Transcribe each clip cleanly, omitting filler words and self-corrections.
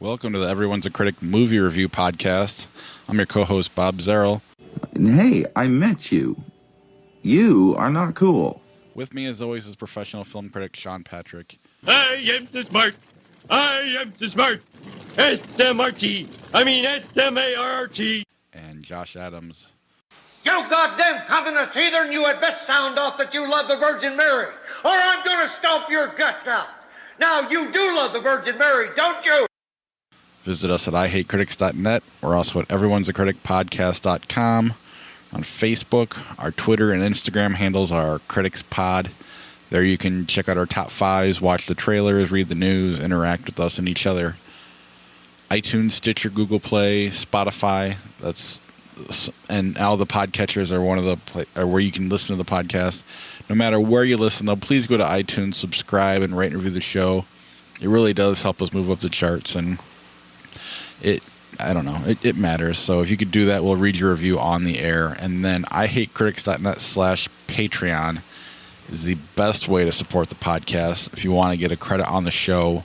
Welcome to the Everyone's a Critic movie review podcast. I'm your co-host, Bob Zerl. Hey, I met you. You are not cool. With me, as always, is professional film critic Sean Patrick. I am the smart. I am the smart. S-M-R-T. I mean S-M-A-R-T. And Josh Adams. You goddamn communist heathen, you had best sound off that you love the Virgin Mary, or I'm gonna stomp your guts out. Now, you do love the Virgin Mary, don't you? Visit us at IHateCritics.net. We're also at everyone'sacriticpodcast.com. On Facebook, our Twitter and Instagram handles are CriticsPod. There you can check out our top fives, watch the trailers, read the news, interact with us and each other. iTunes, Stitcher, Google Play, Spotify, and all the podcatchers are one of the where you can listen to the podcast. No matter where you listen, though, please go to iTunes, subscribe, and rate and review the show. It really does help us move up the charts, and it matters. So if you could do that, we'll read your review on the air. And then ihatecritics.net/Patreon is the best way to support the podcast. If you want to get a credit on the show,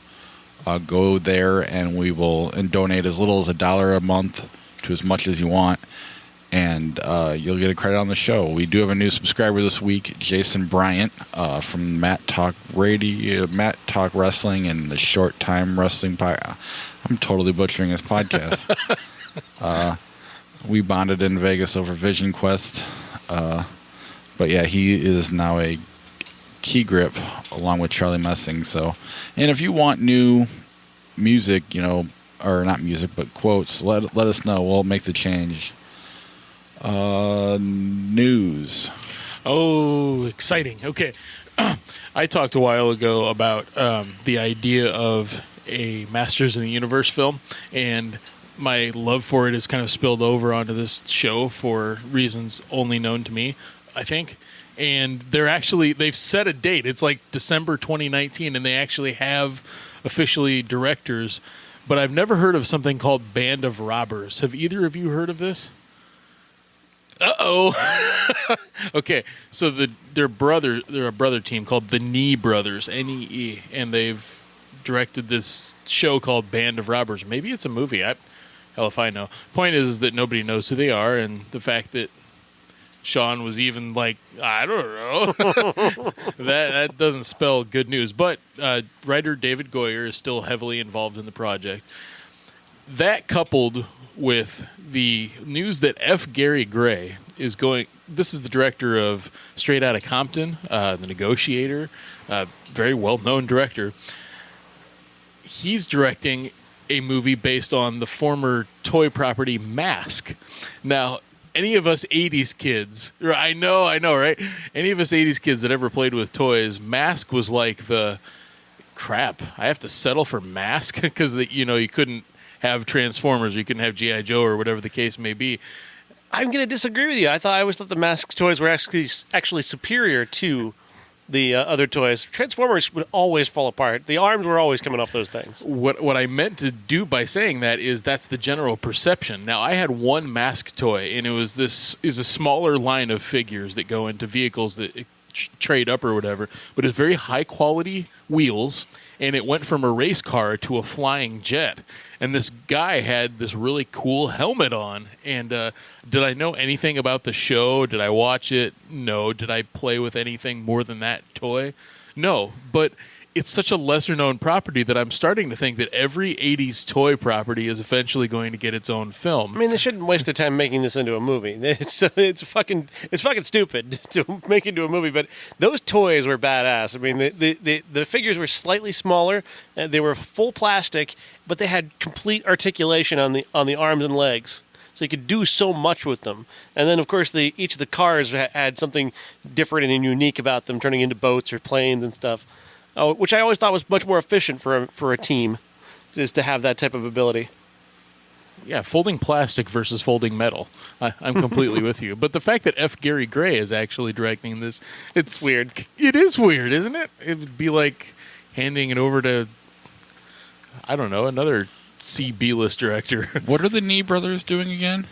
go there and we will donate as little as $1 a month to as much as you want, and you'll get a credit on the show. We do have a new subscriber this week, Jason Bryant from Matt Talk Radio, Matt Talk Wrestling, and the Short Time Wrestling Podcast. I'm totally butchering his podcast. We bonded in Vegas over Vision Quest, but yeah, he is now a key grip along with Charlie Messing. So, and if you want new music, or not music, but quotes, let us know. We'll make the change. News. Oh, exciting. Okay. I talked a while ago about the idea of a Masters of the Universe film, and my love for it has kind of spilled over onto this show for reasons only known to me, I think. And they've set a date. It's like December 2019, and they actually have officially directors. But I've never heard of something called Band of Robbers. Have either of you heard of this? Uh-oh. Okay, so they're a brother team called the Nee Brothers, N-E-E, and they've directed this show called Band of Robbers. Maybe it's a movie. Hell if I know. Point is that nobody knows who they are, and the fact that Sean was even like, I don't know. that doesn't spell good news. But writer David Goyer is still heavily involved in the project. That coupled with the news that F. Gary Gray is going... This is the director of Straight Outta Compton, The Negotiator, very well-known director. He's directing a movie based on the former toy property Mask. Now... Any of us 80s kids, I know, right? Any of us 80s kids that ever played with toys, Mask was like the crap. I have to settle for Mask because you couldn't have Transformers, or you couldn't have G.I. Joe, or whatever the case may be. I'm going to disagree with you. I always thought the Mask toys were actually superior to the other toys. Transformers would always fall apart. The arms were always coming off those things. What I meant to do by saying that is that's the general perception. Now, I had one Mask toy, and it was a smaller line of figures that go into vehicles that trade up or whatever, but it's very high quality wheels, and it went from a race car to a flying jet. And this guy had this really cool helmet on. And did I know anything about the show? Did I watch it? No. Did I play with anything more than that toy? No. But it's such a lesser-known property that I'm starting to think that every 80s toy property is eventually going to get its own film. I mean, they shouldn't waste their time making this into a movie. It's fucking stupid to make into a movie. But those toys were badass. I mean, the figures were slightly smaller. They were full plastic, but they had complete articulation on the arms and legs. So you could do so much with them. And then, of course, each of the cars had something different and unique about them, turning into boats or planes and stuff. Which I always thought was much more efficient for a team, is to have that type of ability. Yeah, folding plastic versus folding metal. I'm completely with you. But the fact that F. Gary Gray is actually directing this, it's weird. It is weird, isn't it? It would be like handing it over to, I don't know, another C-B-list director. What are the Nee Brothers doing again?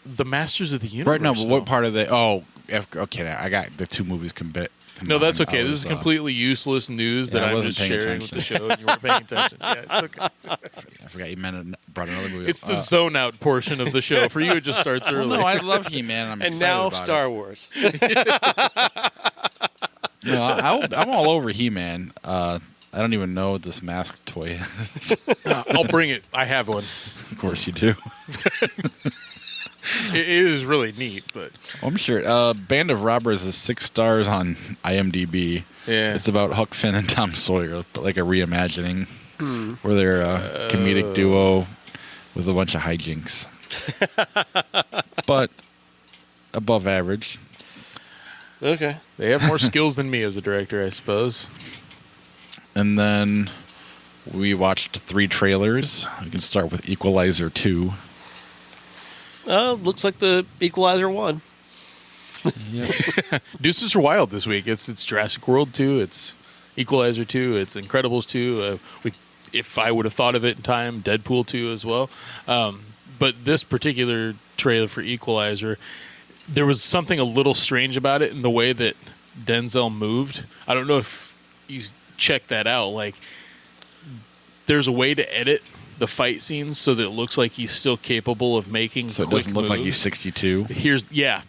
The Masters of the Universe. Right, no, but what part of the... Oh, okay, I got the two movies Come No, on, that's okay. I This was, is completely useless news yeah, that I I'm wasn't just paying sharing with the attention. show, and you weren't paying attention. Yeah, it's okay. I forgot you brought another movie. It's the zone out portion of the show. For you, it just starts Well, early. no, I love He-Man. I'm And excited now about Star Wars. No, I'm all over He-Man. I don't even know what this mask toy is. I'll bring it. I have one. Of course you do. It is really neat, but I'm sure. Band of Robbers is 6 stars on IMDb. yeah. It's about Huck Finn and Tom Sawyer, but like a reimagining, where they're a comedic duo with a bunch of hijinks. But above average. Okay. They have more skills than me as a director, I suppose. And then we watched 3 trailers. We can start with Equalizer 2. Looks like the Equalizer won. Yep. Deuces are wild this week. It's Jurassic World 2. It's Equalizer 2. It's Incredibles 2. If I would have thought of it in time, Deadpool 2 as well. But this particular trailer for Equalizer, there was something a little strange about it in the way that Denzel moved. I don't know if you checked that out. Like, there's a way to edit the fight scenes so that it looks like he's still capable of making So it quick doesn't look like moves. he's 62. Here's the Or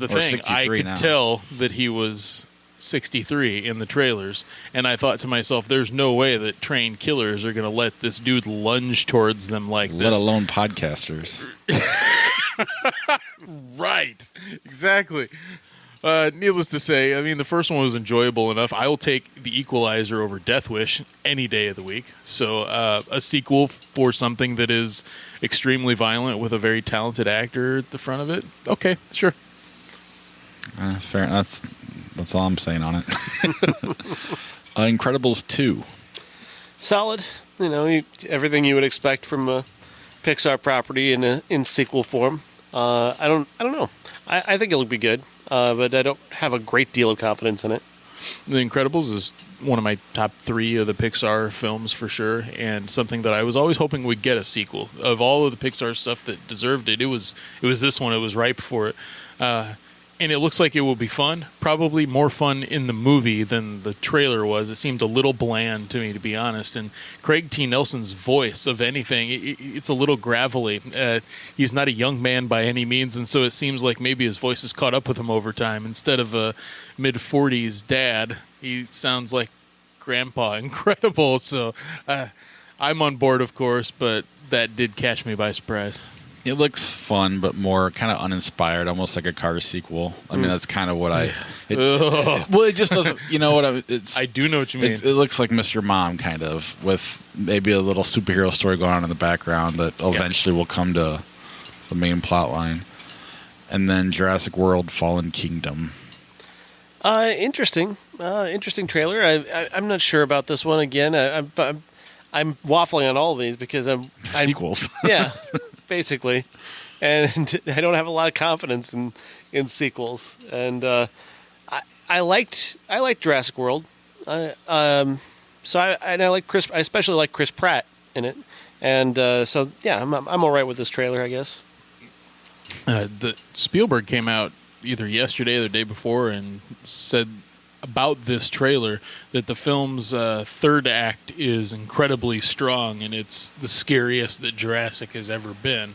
thing. 63 I could now. tell that he was 63 in the trailers, and I thought to myself, there's no way that trained killers are going to let this dude lunge towards them like Let this. alone podcasters. Right. Exactly. Needless to say, I mean, the first one was enjoyable enough. I will take The Equalizer over Death Wish any day of the week. So a sequel for something that is extremely violent with a very talented actor at the front of it. Okay, sure. Fair. That's all I'm saying on it. Incredibles 2. Solid. You know, everything you would expect from a Pixar property in sequel form. I don't know. I think it'll be good, but I don't have a great deal of confidence in it. The Incredibles is one of my top 3 of the Pixar films for sure, and something that I was always hoping would get a sequel. Of all of the Pixar stuff that deserved it, it was this one. It was ripe for it. And it looks like it will be fun. Probably more fun in the movie than the trailer was. It seemed a little bland to me, to be honest. And Craig T. Nelson's voice, of anything, it's a little gravelly. He's not a young man by any means, and so it seems like maybe his voice has caught up with him over time. Instead of a mid-40s dad, he sounds like Grandpa Incredible. So I'm on board, of course, but that did catch me by surprise. It looks fun, but more kind of uninspired, almost like a Cars sequel. I mean, that's kind of what I. Well, it just doesn't. You know what? I do know what you mean. It looks like Mr. Mom, kind of, with maybe a little superhero story going on in the background that eventually will come to the main plot line. And then Jurassic World: Fallen Kingdom. Interesting trailer. I'm not sure about this one. Again, I'm waffling on all of these because I'm Sequels. Yeah, basically, and I don't have a lot of confidence in sequels. And I liked Jurassic World. I like Chris. I especially like Chris Pratt in it. And so yeah, I'm all right with this trailer, I guess. The Spielberg came out either yesterday or the day before and said about this trailer that the film's third act is incredibly strong and it's the scariest that Jurassic has ever been.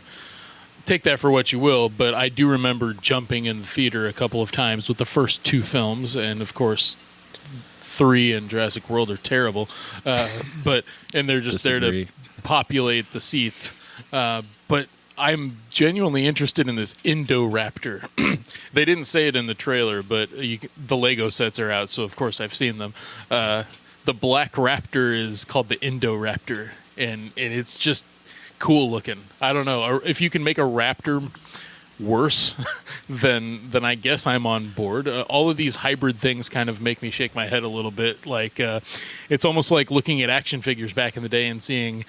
Take that for what you will, but I do remember jumping in the theater a couple of times with the first 2 films, and of course 3 and Jurassic World are terrible, but they're just there to populate the seats. But I'm genuinely interested in this Indoraptor. They didn't say it in the trailer, but the Lego sets are out, so of course I've seen them. The black raptor is called the Indoraptor, and it's just cool looking. I don't know. If you can make a raptor worse, then I guess I'm on board. All of these hybrid things kind of make me shake my head a little bit. Like it's almost like looking at action figures back in the day and seeing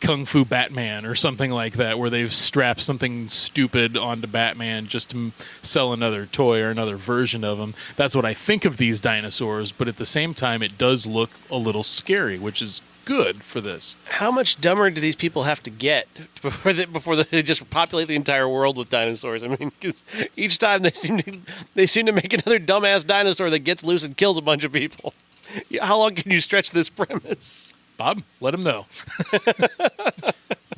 Kung Fu Batman or something like that, where they've strapped something stupid onto Batman just to sell another toy or another version of him. That's what I think of these dinosaurs, but at the same time, it does look a little scary, which is good for this. How much dumber do these people have to get before they just populate the entire world with dinosaurs? I mean, 'cause each time they seem to make another dumbass dinosaur that gets loose and kills a bunch of people. How long can you stretch this premise? Bob, let him know.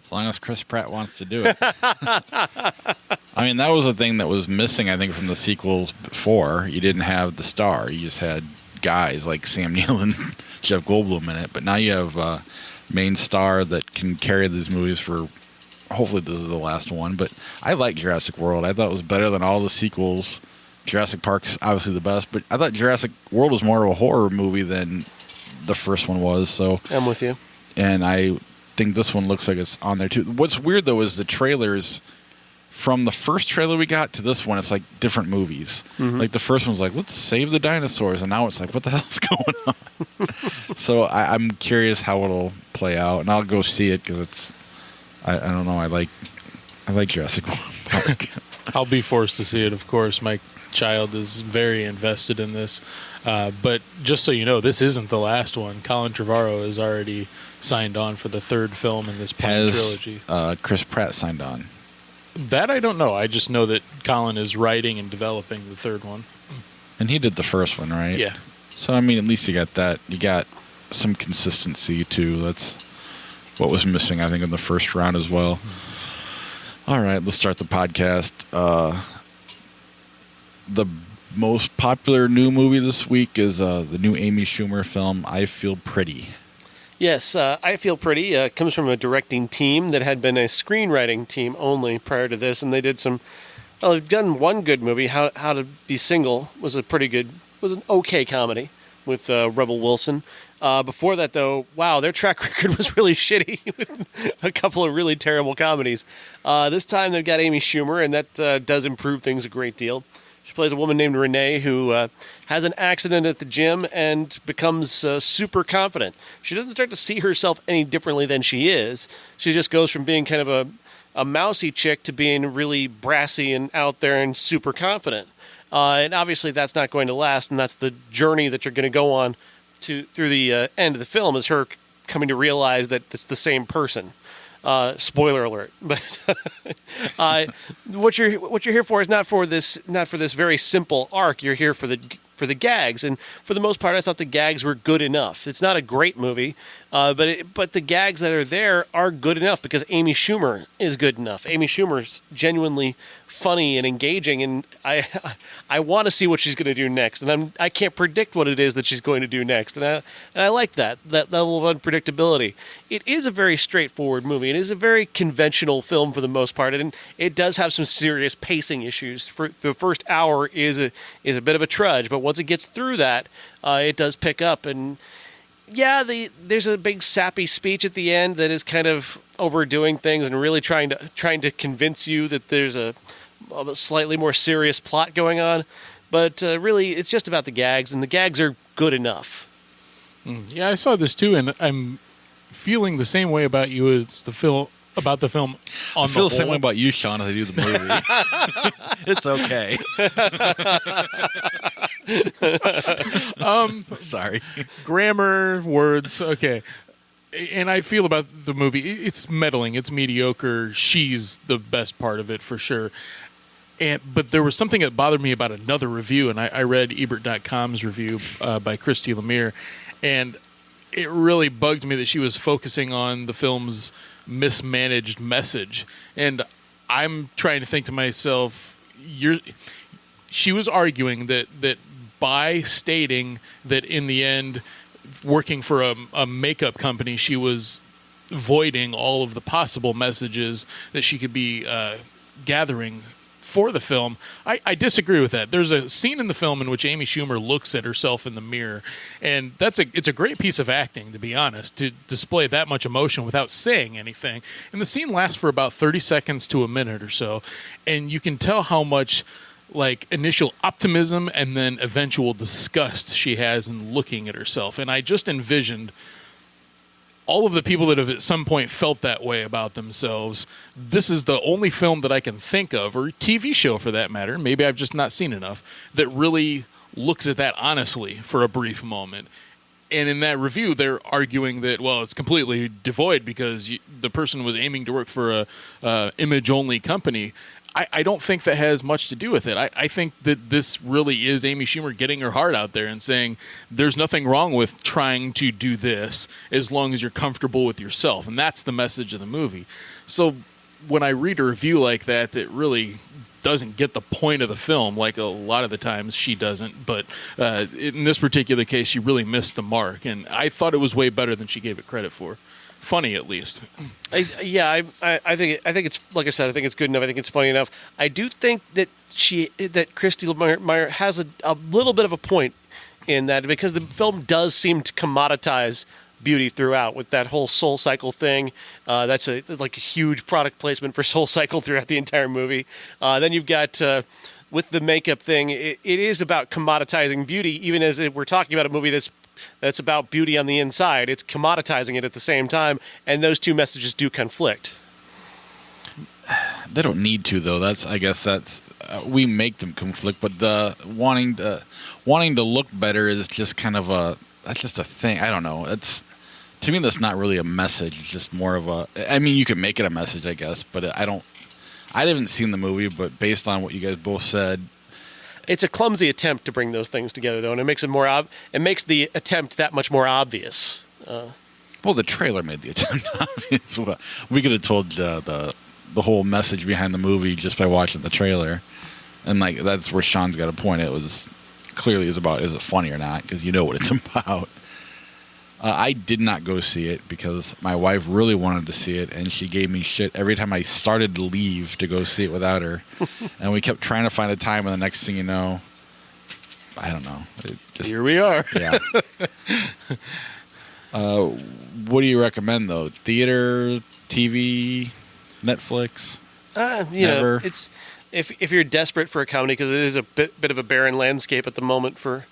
As long as Chris Pratt wants to do it. I mean, that was the thing that was missing, I think, from the sequels before. You didn't have the star. You just had guys like Sam Neill and Jeff Goldblum in it. But now you have a main star that can carry these movies for, hopefully this is the last one. But I like Jurassic World. I thought it was better than all the sequels. Jurassic Park's obviously the best. But I thought Jurassic World was more of a horror movie than the first one was. So I'm with you. And I think this one looks like it's on there too. What's weird though is the trailers from the first trailer we got to this one, it's like different movies. Mm-hmm. Like the first one's like, let's save the dinosaurs, and now it's like, what the hell's going on? So I'm curious how it'll play out, and I'll go see it because it's I don't know, I like Jurassic Park. I'll be forced to see it, of course. My child is very invested in this. But just so you know, this isn't the last one. Colin Trevorrow is already signed on for the third film in this trilogy. Chris Pratt signed on? That I don't know. I just know that Colin is writing and developing the third one. And he did the first one, right? Yeah. So, I mean, at least you got that. You got some consistency, too. That's what was missing, I think, in the first round as well. Mm-hmm. All right, let's start the podcast. The most popular new movie this week is the new Amy Schumer film, I Feel Pretty. Yes, I Feel Pretty comes from a directing team that had been a screenwriting team only prior to this, and they did they've done one good movie, How to Be Single, was an okay comedy with Rebel Wilson. Before that, though, wow, their track record was really shitty with a couple of really terrible comedies. This time they've got Amy Schumer, and that does improve things a great deal. She plays a woman named Renee who has an accident at the gym and becomes super confident. She doesn't start to see herself any differently than she is. She just goes from being kind of a mousy chick to being really brassy and out there and super confident. And obviously that's not going to last, and that's the journey that you're going to go on through the end of the film, is her coming to realize that it's the same person. Spoiler alert! But what you're here for is not for this very simple arc. You're here for the gags, and for the most part, I thought the gags were good enough. It's not a great movie, but the gags that are there are good enough because Amy Schumer is good enough. Amy Schumer's genuinely funny and engaging, and I want to see what she's going to do next, and I can't predict what it is that she's going to do next, and I like that level of unpredictability. It is a very straightforward movie. It is a very conventional film for the most part, and it does have some serious pacing issues. For the first hour is a bit of a trudge, but once it gets through that, it does pick up. And yeah, there's a big sappy speech at the end that is kind of overdoing things and really trying to convince you that there's a slightly more serious plot going on. But really, it's just about the gags, and the gags are good enough. Yeah, I saw this too, and I'm feeling the same way about you as the film. About the film on I feel the the same way about you, Sean, as I do the movie. It's okay. Sorry. Grammar, words, okay. And I feel about the movie, it's meddling, it's mediocre. She's the best part of it for sure. But there was something that bothered me about another review, and I read Ebert.com's review by Christy Lemire, and it really bugged me that she was focusing on the film's mismanaged message. And I'm trying to think to myself, she was arguing that by stating that in the end, working for a makeup company, she was voiding all of the possible messages that she could be gathering for the film. I disagree with that. There's a scene in the film in which Amy Schumer looks at herself in the mirror, and it's a great piece of acting, to be honest, to display that much emotion without saying anything. And the scene lasts for about 30 seconds to a minute or so, and you can tell how much like initial optimism and then eventual disgust she has in looking at herself. And I just envisioned all of the people that have at some point felt that way about themselves. This is the only film that I can think of, or TV show for that matter, maybe I've just not seen enough, that really looks at that honestly for a brief moment. And in that review, they're arguing that, well, it's completely devoid because the person was aiming to work for a image-only company. I don't think that has much to do with it. I think that this really is Amy Schumer getting her heart out there and saying there's nothing wrong with trying to do this as long as you're comfortable with yourself. And that's the message of the movie. So when I read a review like that really doesn't get the point of the film, like a lot of the times she doesn't, but in this particular case she really missed the mark, and I thought it was way better than she gave it credit for. Funny, at least. I think it's, like I said, I think it's good enough. I think it's funny enough. I do think that Christy Meyer has a little bit of a point in that, because the film does seem to commoditize beauty throughout with that whole Soul Cycle thing. That's like a huge product placement for Soul Cycle throughout the entire movie. Then you've got with the makeup thing, it is about commoditizing beauty, even as we're talking about a movie that's about beauty on the inside. It's commoditizing it at the same time, and those two messages do conflict. They don't need to, though. I guess that's we make them conflict, but the wanting to look better is just kind of that's just a thing. I don't know. To me, that's not really a message. It's just more of I mean, you can make it a message, I guess, but I haven't seen the movie, but based on what you guys both said, it's a clumsy attempt to bring those things together, though, and it makes it it makes the attempt that much more obvious. Well, the trailer made the attempt obvious. Well, we could have told the whole message behind the movie just by watching the trailer, and like that's where Sean's got a point. It was clearly about, is it funny or not, because you know what it's about. I did not go see it because my wife really wanted to see it, and she gave me shit every time I started to leave to go see it without her. And we kept trying to find a time, and the next thing you know, I don't know. Here we are. Yeah. What do you recommend, though? Theater, TV, Netflix? Never. It's if you're desperate for a comedy, because it is a bit of a barren landscape at the moment for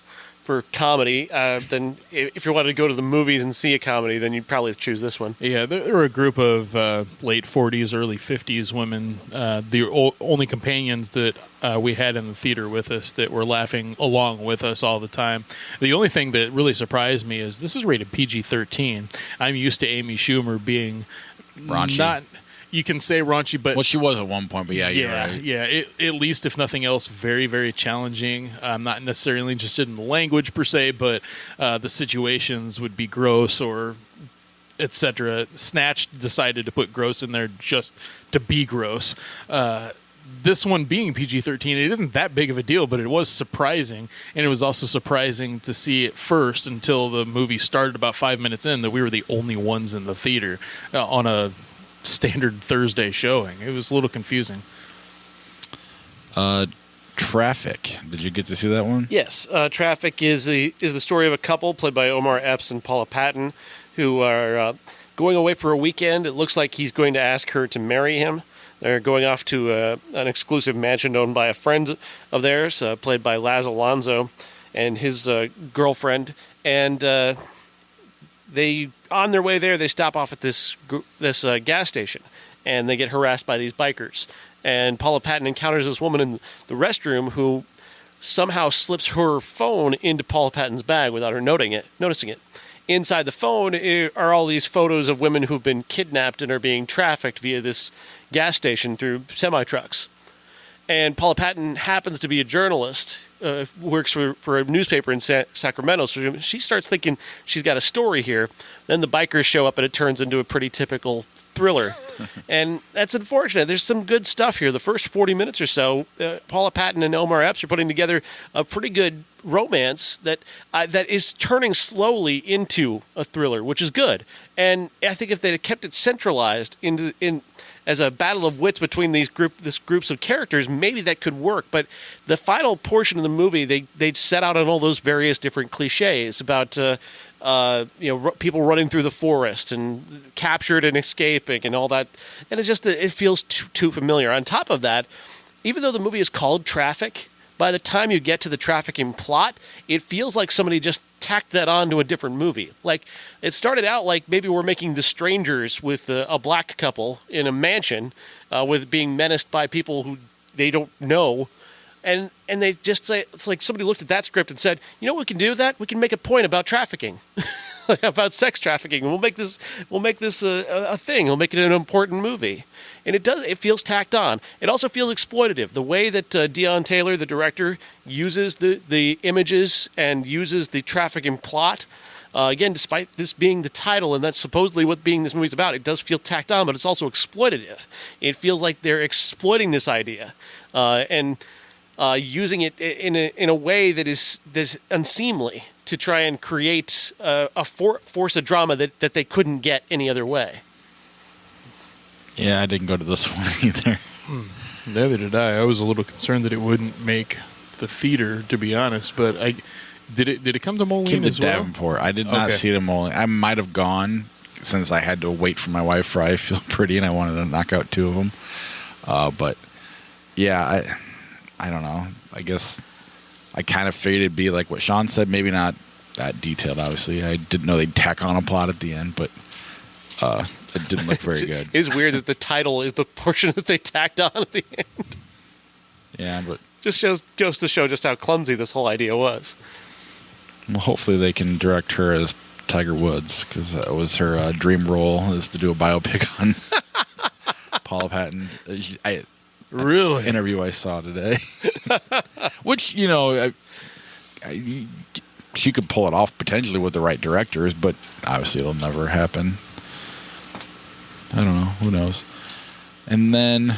comedy, then if you wanted to go to the movies and see a comedy, then you'd probably choose this one. Yeah, there were a group of late 40s, early 50s women, the only companions that we had in the theater with us that were laughing along with us all the time. The only thing that really surprised me is this is rated PG-13. I'm used to Amy Schumer being raunchy. Not... You can say raunchy, but... Well, she was at one point, but you're right. Yeah, at least, if nothing else, very, very challenging. I'm not necessarily interested in the language per se, but the situations would be gross or etc. Snatch decided to put gross in there just to be gross. This one being PG-13, it isn't that big of a deal, but it was surprising. And it was also surprising to see it first until the movie started about 5 minutes in that we were the only ones in the theater on a standard Thursday showing. It was a little confusing. Traffik. Did you get to see that one? Yes. Traffik is the story of a couple played by Omar Epps and Paula Patton who are going away for a weekend. It looks like he's going to ask her to marry him. They're going off to an exclusive mansion owned by a friend of theirs, played by Laz Alonso, and his girlfriend. And they, on their way there, they stop off at this gas station, and they get harassed by these bikers. And Paula Patton encounters this woman in the restroom who somehow slips her phone into Paula Patton's bag without her noticing it. Inside the phone are all these photos of women who've been kidnapped and are being trafficked via this gas station through semi-trucks. And Paula Patton happens to be a journalist, works for a newspaper in Sacramento, so she starts thinking she's got a story here. Then the bikers show up, and it turns into a pretty typical thriller. And that's unfortunate. There's some good stuff here. The first 40 minutes or so, Paula Patton and Omar Epps are putting together a pretty good romance that is turning slowly into a thriller, which is good. And I think if they had kept it centralized in as a battle of wits between these groups of characters, maybe that could work. But the final portion of the movie, they set out on all those various different cliches about people running through the forest and captured and escaping and all that, and it feels too familiar. On top of that, even though the movie is called Traffik, by the time you get to the trafficking plot, it feels like somebody just tacked that on to a different movie. Like, it started out like maybe we're making The Strangers with a black couple in a mansion with being menaced by people who they don't know. And they just say, it's like somebody looked at that script and said, you know what we can do with that? We can make a point about trafficking, about sex trafficking. And we'll make this a thing. We'll make it an important movie. And it feels tacked on. It also feels exploitative. The way that Deon Taylor, the director, uses the images and uses the trafficking plot. Again, despite this being the title and that's supposedly what this movie's about, it does feel tacked on, but it's also exploitative. It feels like they're exploiting this idea and using it in a way that is unseemly to try and create a force of drama that they couldn't get any other way. Yeah, I didn't go to this one either. Neither did I. I was a little concerned that it wouldn't make the theater, to be honest, but Did it come to Moline Came to as well? Davenport. I did not see it in Moline. I might have gone since I had to wait for my wife for I Feel Pretty, and I wanted to knock out 2 of them. But yeah, I don't know. I guess I kind of figured it'd be like what Sean said. Maybe not that detailed. Obviously, I didn't know they'd tack on a plot at the end, but it didn't look very good. It is weird that the title is the portion that they tacked on at the end. Yeah, but Just goes to show just how clumsy this whole idea was. well, hopefully they can direct her as Tiger Woods, because that was her dream role, is to do a biopic on Paula Patton. Really? Interview I saw today, which she could pull it off potentially with the right directors, but obviously it'll never happen. I don't know. Who knows? And then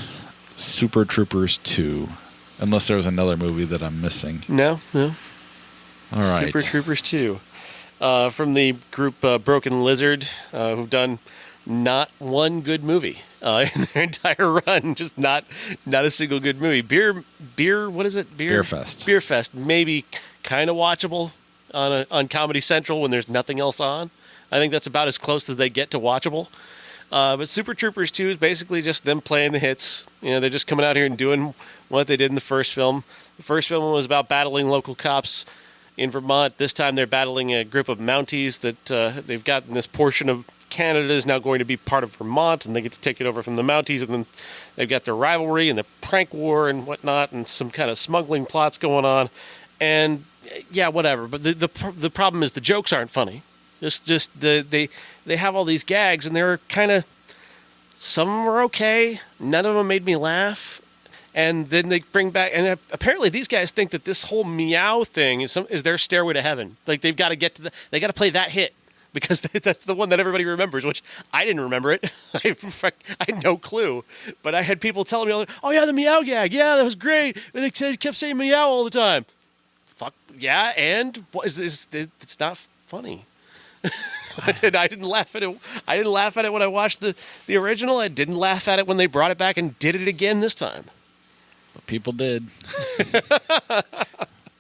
Super Troopers 2, unless there was another movie that I'm missing. No. All right. Super Troopers 2. From the group Broken Lizard, who've done not one good movie in their entire run. Just not a single good movie. Beer, what is it? Beer Fest. Beer Fest, maybe kind of watchable on Comedy Central when there's nothing else on. I think that's about as close as they get to watchable. But Super Troopers 2 is basically just them playing the hits. They're just coming out here and doing what they did in the first film. The first film was about battling local cops in Vermont. This time they're battling a group of Mounties that they've got in this portion of Canada is now going to be part of Vermont, and they get to take it over from the Mounties, and then they've got their rivalry and the prank war and whatnot, and some kind of smuggling plots going on. And yeah, whatever. But the problem is the jokes aren't funny. They have all these gags, and they're kind of, some are okay. None of them made me laugh. And then they bring back, and apparently these guys think that this whole meow thing is their stairway to heaven. Like they've got to they got to play that hit because that's the one that everybody remembers. Which I didn't remember it. I had no clue. But I had people telling me, "Oh yeah, the meow gag. Yeah, that was great." And they kept saying meow all the time. Fuck yeah, and what is this? It's not funny. I didn't laugh at it. I didn't laugh at it when I watched the original. I didn't laugh at it when they brought it back and did it again this time. But people did.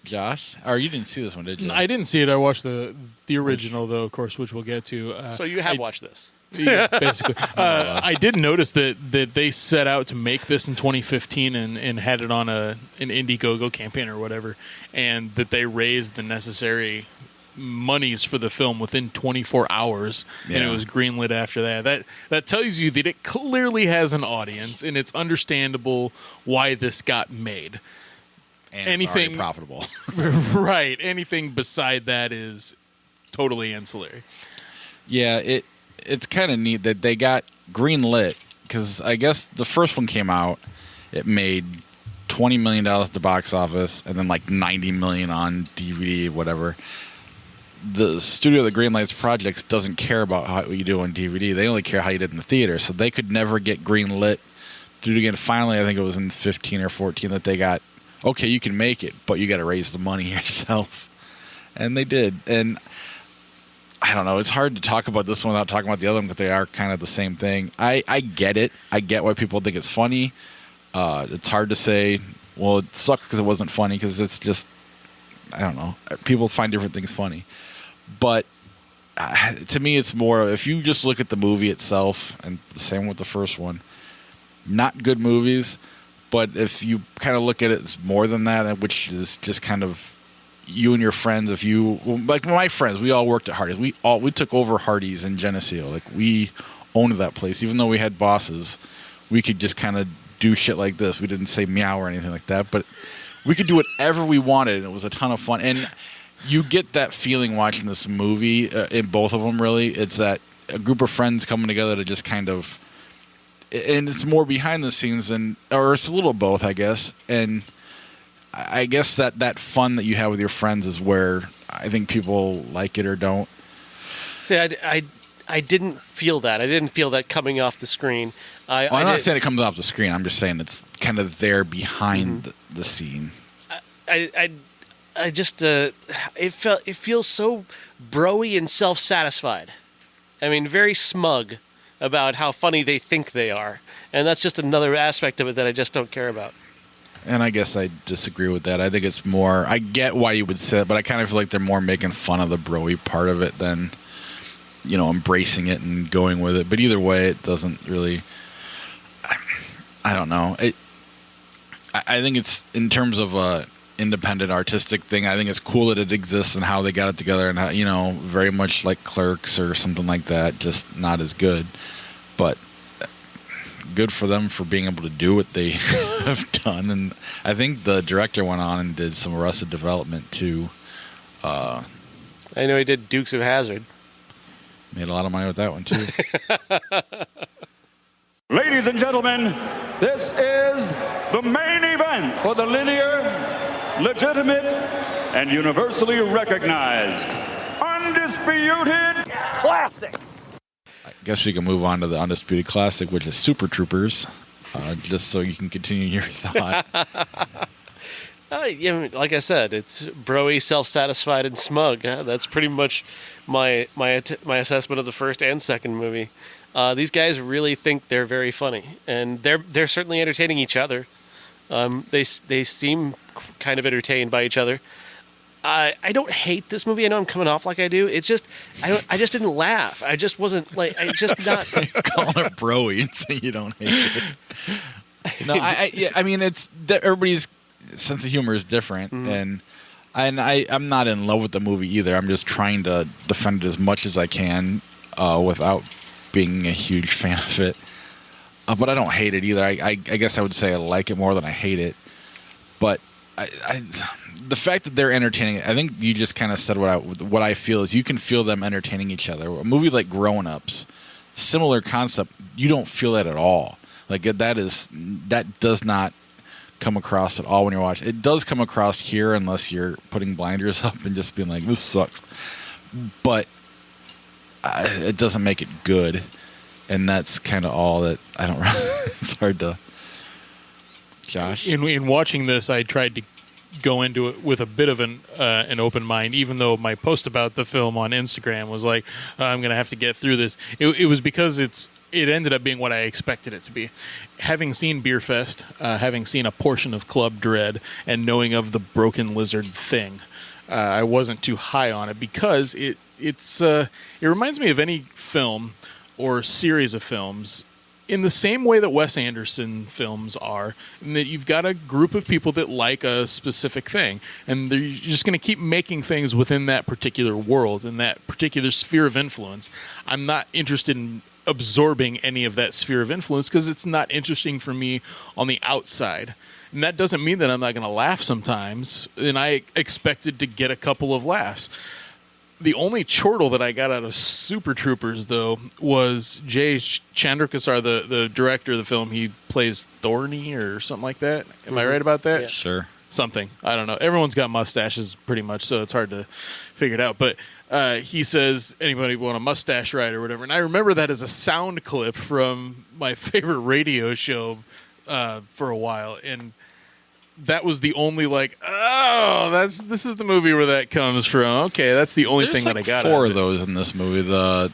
Josh? Or you didn't see this one, did you? I didn't see it. I watched the original, though, of course, which we'll get to. So you have watched this. Yeah, basically. I did notice that they set out to make this in 2015 and had it on an Indiegogo campaign or whatever, and that they raised the necessary monies for the film within 24 hours, and it was greenlit after that. That tells you that it clearly has an audience, and it's understandable why this got made. And anything it's already profitable. Right. Anything beside that is totally ancillary. Yeah, it's kind of neat that they got greenlit, because I guess the first one came out, it made $20 million at the box office, and then like $90 million on DVD, whatever. The studio that greenlights projects doesn't care about how you do on DVD. They only care how you did in the theater. So they could never get greenlit to do it again. Finally, I think it was in 15 or 14 that they got, okay, you can make it, but you got to raise the money yourself. And they did. And I don't know. It's hard to talk about this one without talking about the other one, because they are kind of the same thing. I get it. I get why people think it's funny. It's hard to say, well, it sucks because it wasn't funny, because it's just, I don't know. People find different things funny. But to me, it's more, if you just look at the movie itself, and the same with the first one, not good movies. But if you kind of look at it, it's more than that, which is just kind of you and your friends. If you, like my friends, we all worked at Hardee's. We took over Hardee's in Geneseo. Like, we owned that place. Even though we had bosses, we could just kind of do shit like this. We didn't say meow or anything like that, but we could do whatever we wanted, and it was a ton of fun. And you get that feeling watching this movie in both of them. Really, it's that a group of friends coming together to just kind of, and it's more behind the scenes or it's a little both, I guess. And I guess that fun that you have with your friends is where I think people like it or don't. See, I didn't feel that. I didn't feel that coming off the screen. I'm not saying it comes off the screen. I'm just saying it's kind of there behind the scene. I just it feels so broy and self-satisfied. I mean, very smug about how funny they think they are, and that's just another aspect of it that I just don't care about. And I guess I disagree with that. I think it's more. I get why you would say it, but I kind of feel like they're more making fun of the broy part of it than, embracing it and going with it. But either way, it doesn't really. I don't know. I think it's in terms of independent artistic thing. I think it's cool that it exists and how they got it together, and how, very much like Clerks or something like that, just not as good, but good for them for being able to do what they have done. And I think the director went on and did some Arrested Development too. I know he did Dukes of Hazzard. Made a lot of money with that one too. Ladies and gentlemen, this is the main event for the linear, legitimate, and universally recognized Undisputed Classic. I guess we can move on to the Undisputed Classic, which is Super Troopers, just so you can continue your thought. Like I said, it's broy, self-satisfied, and smug. That's pretty much my assessment of the first and second movie. These guys really think they're very funny, and they're certainly entertaining each other. They seem kind of entertained by each other. I don't hate this movie. I know I'm coming off like I do. It's just I just didn't laugh. I just wasn't like I just not calling it broy and saying you don't hate it. No, I mean it's everybody's sense of humor is different, and I'm not in love with the movie either. I'm just trying to defend it as much as I can without being a huge fan of it. But I don't hate it either. I guess I would say I like it more than I hate it. But the fact that they're entertaining, I think you just kind of said what I feel is you can feel them entertaining each other. A movie like Grown Ups, similar concept, you don't feel that at all. Like that does not come across at all when you're watching. It does come across here unless you're putting blinders up and just being like, this sucks. But it doesn't make it good. And that's kind of all that I don't it's hard to. Josh? In watching this, I tried to go into it with a bit of an open mind, even though my post about the film on Instagram was like, I'm going to have to get through this. It was because it ended up being what I expected it to be. Having seen Beer Fest, having seen a portion of Club Dread, and knowing of the Broken Lizard thing, I wasn't too high on it because it reminds me of any film or series of films in the same way that Wes Anderson films are, in that you've got a group of people that like a specific thing, and they're just going to keep making things within that particular world and that particular sphere of influence. I'm not interested in absorbing any of that sphere of influence because it's not interesting for me on the outside. And that doesn't mean that I'm not going to laugh sometimes, and I expected to get a couple of laughs. The only chortle that I got out of Super Troopers, though, was Jay Chandrasekhar, the director of the film. He plays Thorny or something like that. Am I right about that? Yeah. Sure. Something. I don't know. Everyone's got mustaches pretty much, so it's hard to figure it out. But he says, anybody want a mustache ride or whatever. And I remember that as a sound clip from my favorite radio show for a while. And that was the only this is the movie where that comes from. Okay, that's the only thing that I got. There's four of those in this movie. The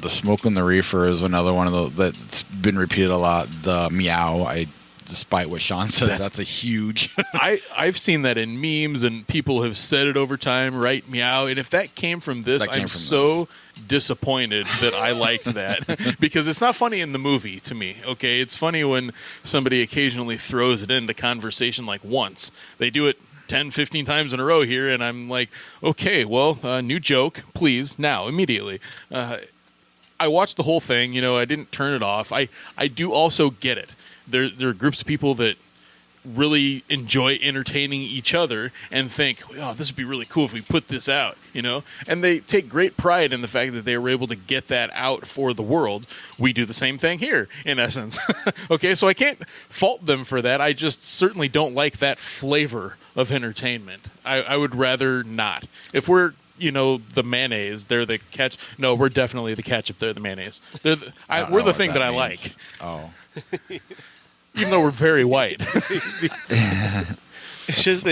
Smoke and the Reefer is another one of those that's been repeated a lot. The Meow, despite what Sean says, that's a huge. I've seen that in memes, and people have said it over time. Right, Meow. And if that came from this, I'm so disappointed that I liked that because it's not funny in the movie to me. Okay, it's funny when somebody occasionally throws it into conversation like once. They do it 10, 15 times in a row here, and I'm like, okay, well, new joke, please, now, immediately. I watched the whole thing. I didn't turn it off. I do also get it. There are groups of people that really enjoy entertaining each other and think, oh, this would be really cool if we put this out, you know? And they take great pride in the fact that they were able to get that out for the world. We do the same thing here, in essence. Okay, so I can't fault them for that. I just certainly don't like that flavor of entertainment. I would rather not. If we're, you know, the mayonnaise, they're the ketchup. No, we're definitely the ketchup. They're the mayonnaise. We're the thing that I like. Oh. Even though we're very white. It's just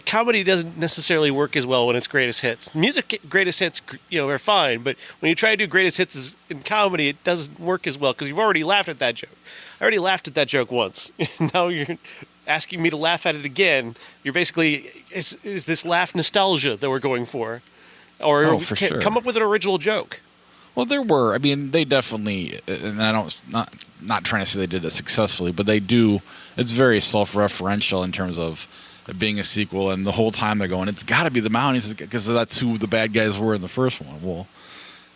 comedy doesn't necessarily work as well when it's greatest hits. Music greatest hits, you know, are fine, but when you try to do greatest hits in comedy, it doesn't work as well because you've already laughed at that joke. I already laughed at that joke once. Now you're asking me to laugh at it again. You're basically, is this laugh nostalgia that we're going for? Or for sure. Come up with an original joke. Well, there were. I mean, they definitely, and I don't, not trying to say they did it successfully, but they do. It's very self-referential in terms of it being a sequel, and the whole time they're going, it's got to be the Mounties because that's who the bad guys were in the first one. Well,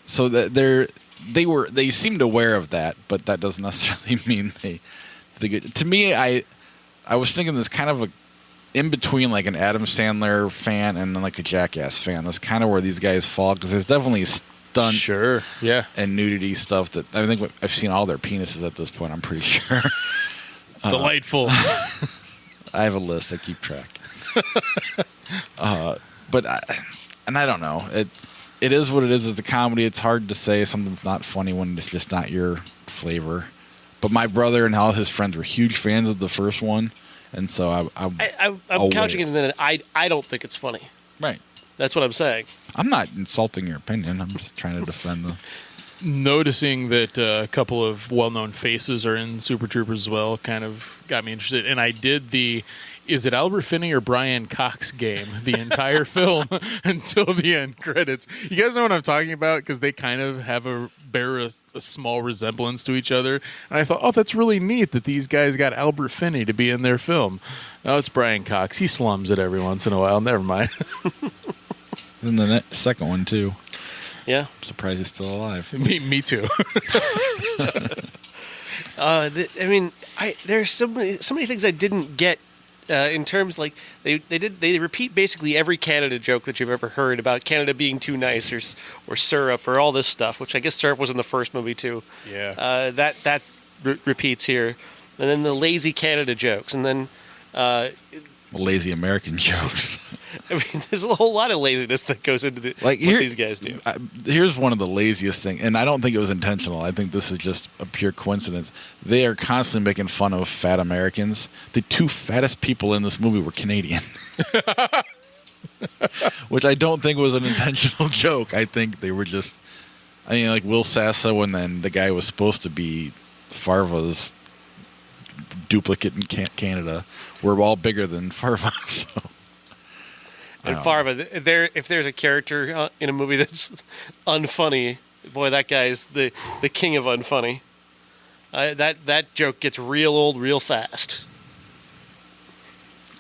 so that they seemed aware of that, but that doesn't necessarily mean they to me, I was thinking this kind of a in between like an Adam Sandler fan and then like a Jackass fan. That's kind of where these guys fall because there's definitely stunt, sure, yeah, and nudity stuff that I think I've seen all their penises at this point. I'm pretty sure. Delightful. I have a list. I keep track. But I don't know. It is what it is. It's a comedy. It's hard to say something's not funny when it's just not your flavor. But my brother and all his friends were huge fans of the first one, and so I'm couching it in that I don't think it's funny. Right. That's what I'm saying. I'm not insulting your opinion. I'm just trying to defend the. Noticing that a couple of well-known faces are in Super Troopers as well kind of got me interested. And I did is it Albert Finney or Brian Cox game the entire film until the end credits. You guys know what I'm talking about? Because they kind of bear a small resemblance to each other. And I thought, oh, that's really neat that these guys got Albert Finney to be in their film. Oh, it's Brian Cox. He slums it every once in a while. Never mind. And the second one, too. Yeah. I'm surprised he's still alive. Me too. There's so many things I didn't get in terms like they repeat basically every Canada joke that you've ever heard about Canada being too nice or syrup or all this stuff, which I guess syrup was in the first movie too. Yeah. That repeats here, and then the lazy Canada jokes, and then lazy American jokes. I mean, there's a whole lot of laziness that goes into what these guys do. Here's one of the laziest things, and I don't think it was intentional. I think this is just a pure coincidence. They are constantly making fun of fat Americans. The two fattest people in this movie were Canadian. Which I don't think was an intentional joke. I think they were just, like Will Sasso and then the guy was supposed to be Farva's duplicate in Canada were all bigger than Farva. So. And Farva, if there's a character in a movie that's unfunny, boy, that guy's the king of unfunny. That joke gets real old real fast.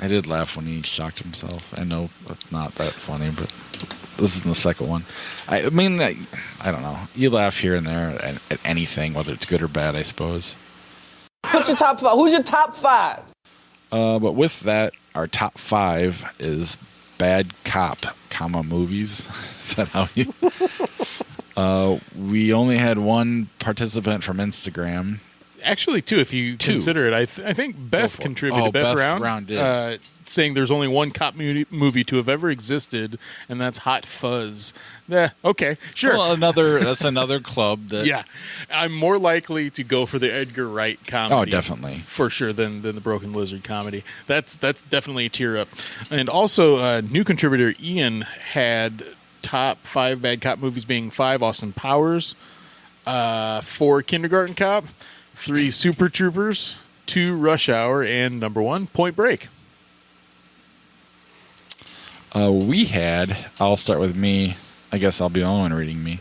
I did laugh when he shocked himself. I know that's not that funny, but this is the second one. I don't know. You laugh here and there at anything, whether it's good or bad, I suppose. Put your top five. Who's your top five? But with that, our top five is bad cop, movies. Is that how you? We only had one participant from Instagram. Actually, two, if you consider it. I think Beth contributed. Beth Round did. Saying there's only one cop movie to have ever existed, and that's Hot Fuzz. Yeah, okay, sure. Well, that's another club. Yeah, I'm more likely to go for the Edgar Wright comedy. Oh, definitely. For sure, than the Broken Lizard comedy. That's definitely a tear up. And also, new contributor Ian had top 5 bad cop movies being 5 Austin Powers, 4 Kindergarten Cop, 3 Super Troopers, 2 Rush Hour, and number 1 Point Break. I'll start with me. I guess I'll be the only one reading me.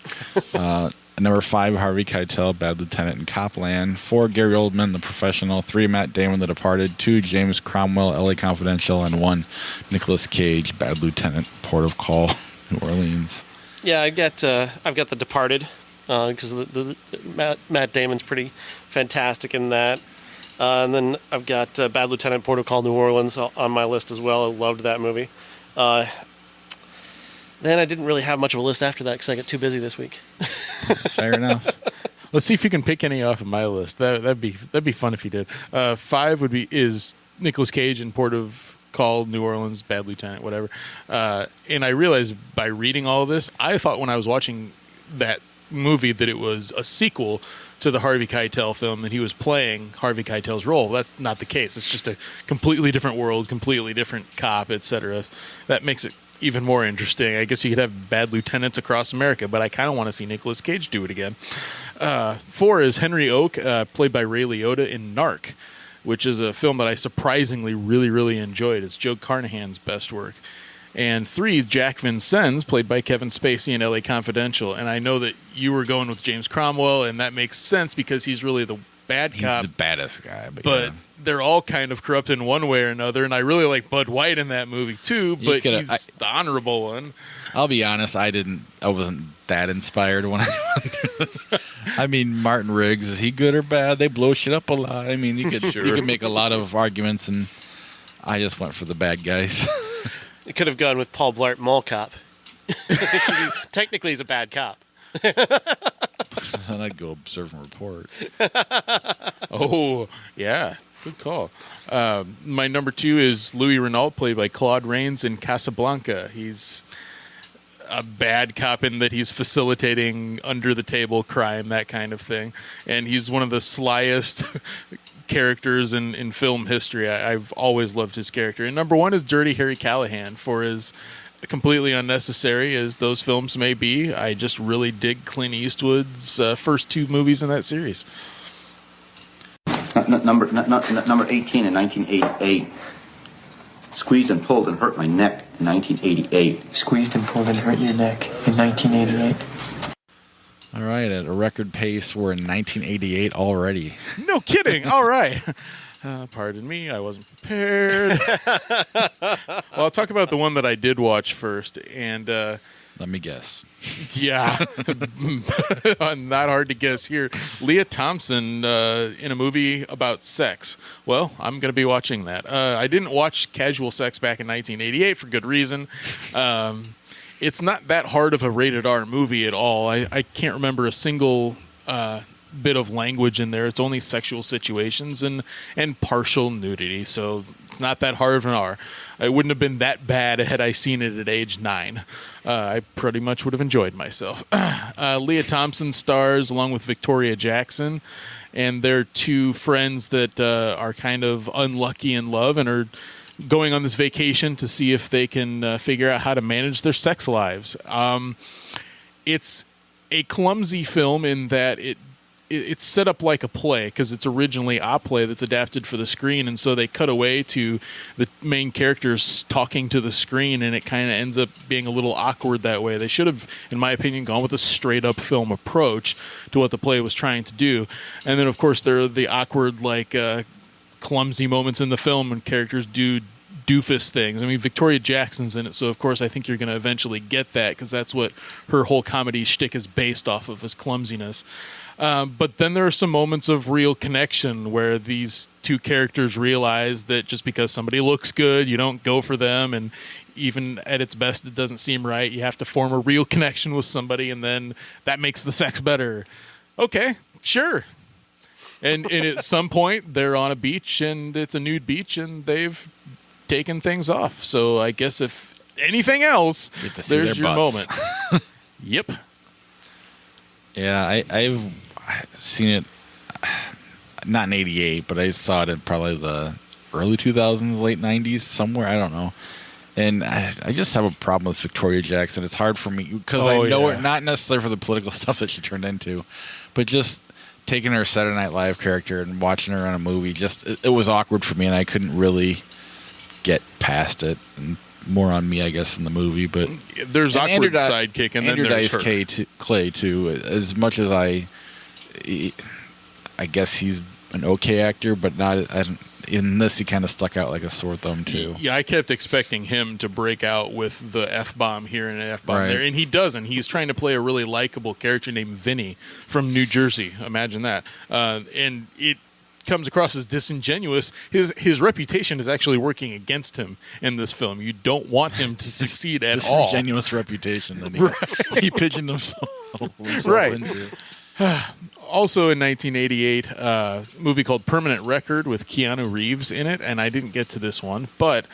Number 5, Harvey Keitel, Bad Lieutenant in Copland. 4, Gary Oldman, The Professional. 3, Matt Damon, The Departed. 2, James Cromwell, LA Confidential. And 1, Nicolas Cage, Bad Lieutenant, Port of Call, New Orleans. Yeah, I've got The Departed because Matt Damon's pretty fantastic in that. And then I've got Bad Lieutenant Protocol New Orleans on my list as well. I loved that movie. Then I didn't really have much of a list after that because I got too busy this week. Fair enough. Let's see if you can pick any off of my list. That'd be fun if you did. 5 is Nicolas Cage in Port of Call, New Orleans, Bad Lieutenant, whatever. And I realized by reading all of this, I thought when I was watching that movie that it was a sequel to the Harvey Keitel film, that he was playing Harvey Keitel's role. That's not the case. It's just a completely different world, completely different cop, etc. That makes it even more interesting. I guess you could have bad lieutenants across America, but I kind of want to see Nicolas Cage do it again. 4 is Henry Oak, played by Ray Liotta in Narc, which is a film that I surprisingly really, really enjoyed. It's Joe Carnahan's best work. And 3 is Jack Vincennes, played by Kevin Spacey in L.A. Confidential. And I know that you were going with James Cromwell, and that makes sense because he's really the bad cop. He's the baddest guy. But yeah. they're all kind of corrupt in one way or another. And I really like Bud White in that movie, too. But he's the honorable one. I'll be honest, I wasn't that inspired when I went through this. I mean, Martin Riggs, is he good or bad? They blow shit up a lot. I mean, you could make a lot of arguments, and I just went for the bad guys. You could have gone with Paul Blart Mall Cop. Technically, he's a bad cop. Then I'd go observe and report. Oh, yeah. Good call. My number 2 is Louis Renault, played by Claude Rains in Casablanca. He's a bad cop in that he's facilitating under-the-table crime, that kind of thing. And he's one of the slyest characters in film history. I've always loved his character. And number 1 is Dirty Harry Callahan, for as completely unnecessary as those films may be. I just really dig Clint Eastwood's first 2 movies in that series. Number 18 in 1988. Squeezed and pulled and hurt my neck in 1988. Squeezed and pulled and hurt your neck in 1988. All right, at a record pace, we're in 1988 already. No kidding. All right. Pardon me, I wasn't prepared. Well, I'll talk about the one that I did watch first. And let me guess. Yeah. Not hard to guess here. Leah Thompson in a movie about sex. Well, I'm going to be watching that. I didn't watch Casual Sex back in 1988 for good reason. It's not that hard of a rated R movie at all. I can't remember a single bit of language in there. It's only sexual situations and partial nudity, so it's not that hard of an R. It wouldn't have been that bad had I seen it at age 9. I pretty much would have enjoyed myself. Leah Thompson stars along with Victoria Jackson, and they're 2 friends that are kind of unlucky in love and are going on this vacation to see if they can figure out how to manage their sex lives. It's a clumsy film in that it's set up like a play because it's originally a play that's adapted for the screen, and so they cut away to the main characters talking to the screen, and it kind of ends up being a little awkward that way. They should have, in my opinion, gone with a straight-up film approach to what the play was trying to do. And then, of course, there are the awkward, clumsy moments in the film when characters do doofus things. I mean, Victoria Jackson's in it, so of course I think you're going to eventually get that because that's what her whole comedy shtick is based off of, is clumsiness. But then there are some moments of real connection where these 2 characters realize that just because somebody looks good, you don't go for them, and even at its best it doesn't seem right. You have to form a real connection with somebody, and then that makes the sex better. Okay, sure. And at some point they're on a beach, and it's a nude beach, and they've taken things off. So I guess if anything else, there's your moment. Yep. Yeah, I've seen it, not in 88, but I saw it in probably the early 2000s, late 90s, somewhere, I don't know. And I just have a problem with Victoria Jackson. It's hard for me, because I know her, not necessarily for the political stuff that she turned into, but just taking her Saturday Night Live character and watching her in a movie, it was awkward for me, and I couldn't really get past it. And more on me, I guess, in the movie. But there's awkward sidekick, and then there's Dice Clay too. As much as I guess he's an okay actor, but not. In this, he kind of stuck out like a sore thumb too. Yeah, I kept expecting him to break out with the F-bomb here and an F-bomb there, and he doesn't. He's trying to play a really likable character named Vinny from New Jersey. Imagine that, and it comes across as disingenuous, his reputation is actually working against him in this film. You don't want him to succeed at all. Disingenuous reputation that he pigeoned himself Right. into. Also in 1988, a movie called Permanent Record with Keanu Reeves in it, and I didn't get to this one, but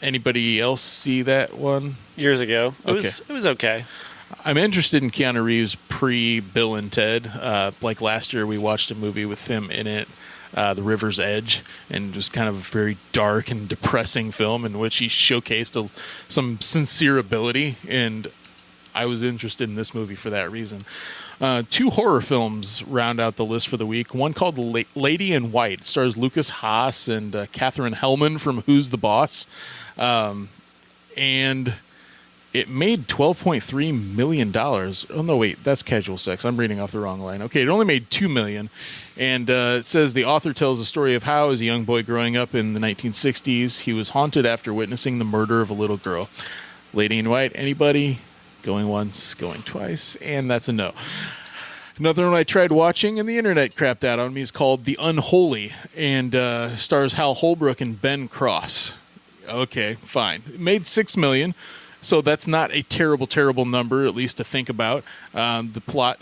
anybody else see that one? Years ago. It Okay. was okay. I'm interested in Keanu Reeves pre-Bill and Ted. Like last year, we watched a movie with him in it, The River's Edge, and it was kind of a very dark and depressing film in which he showcased some sincere ability, and I was interested in this movie for that reason. 2 horror films round out the list for the week. One called Lady in White. It stars Lucas Haas and Katherine Hellman from Who's the Boss. And it made $12.3 million. Oh, no, wait. That's Casual Sex. I'm reading off the wrong line. Okay, it only made $2 million. And it says the author tells the story of how, as a young boy growing up in the 1960s, he was haunted after witnessing the murder of a little girl. Lady in White, anybody? Going once, going twice, and that's a no. Another one I tried watching and the internet crapped out on me is called The Unholy, and stars Hal Holbrook and Ben Cross. Okay, fine. It made $6 million, so that's not a terrible, terrible number, at least to think about. The plot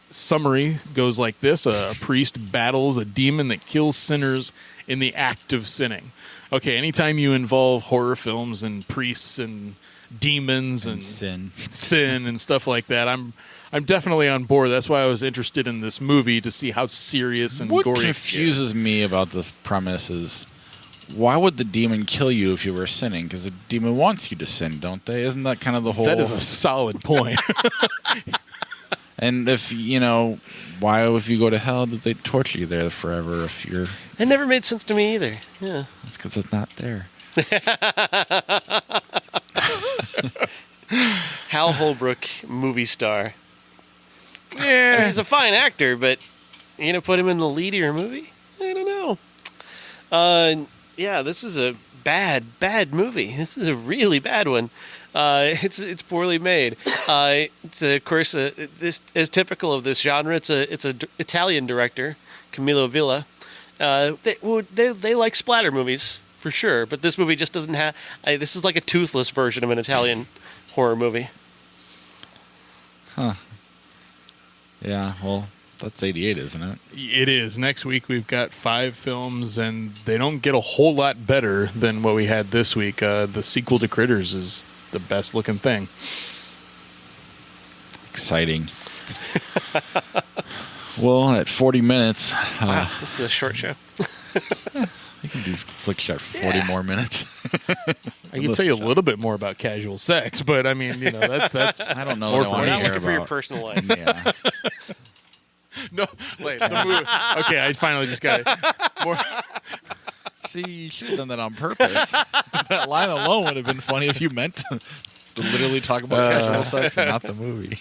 summary goes like this. A priest battles a demon that kills sinners in the act of sinning. Okay, anytime you involve horror films and priests and demons and sin and stuff like that, I'm definitely on board. That's why I was interested in this movie, to see how serious and what gory. What confuses me about this premise is, why would the demon kill you if you were sinning? Because the demon wants you to sin, don't they? Isn't that kind of the whole... That is a solid point. And if, why if you go to hell did they torture you there forever if you're... It never made sense to me either. Yeah. That's because it's not there. Hal Holbrook, movie star. Yeah. I mean, he's a fine actor, but you're going to put him in the lead of your movie? I don't know. Yeah, this is a bad movie. This is a really bad one. It's poorly made. It's of course this is typical of this genre. It's a Italian director, Camillo Villa. They like splatter movies for sure, but this movie just doesn't have. This is like a toothless version of an Italian horror movie. Huh. Yeah. Well, that's 88, isn't it? It is. Next week we've got 5 films, and they don't get a whole lot better than what we had this week. The sequel to Critters is the best looking thing. Exciting. Well, at 40 minutes... wow, this is a short show. You can do Flick Shot for 40 more minutes. I can tell you a little bit more about Casual Sex, but I mean, that's I don't know. more What I for want We're to not hear looking for your about. personal life. Yeah. No, wait. The movie. Okay, I finally just got it. More. See, you should have done that on purpose. That line alone would have been funny if you meant to literally talk about casual sex and not the movie.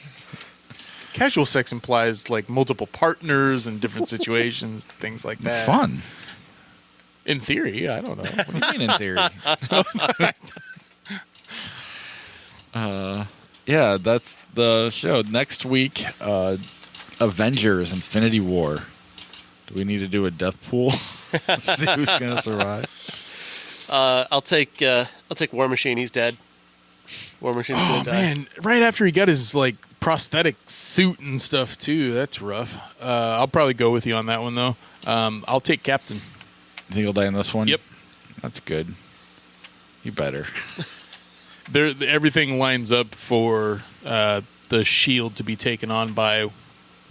Casual sex implies like multiple partners and different situations, things like that. It's fun. In theory, I don't know. What do you mean in theory? Yeah, that's the show. Next week, Avengers: Infinity War. Do we need to do a death pool? See who's going to survive. I'll take War Machine. He's dead. War Machine's gonna die. Oh man! Right after he got his like prosthetic suit and stuff too. That's rough. I'll probably go with you on that one though. I'll take Captain. You think he'll die in this one? Yep. That's good. You better. Everything lines up for the Shield to be taken on by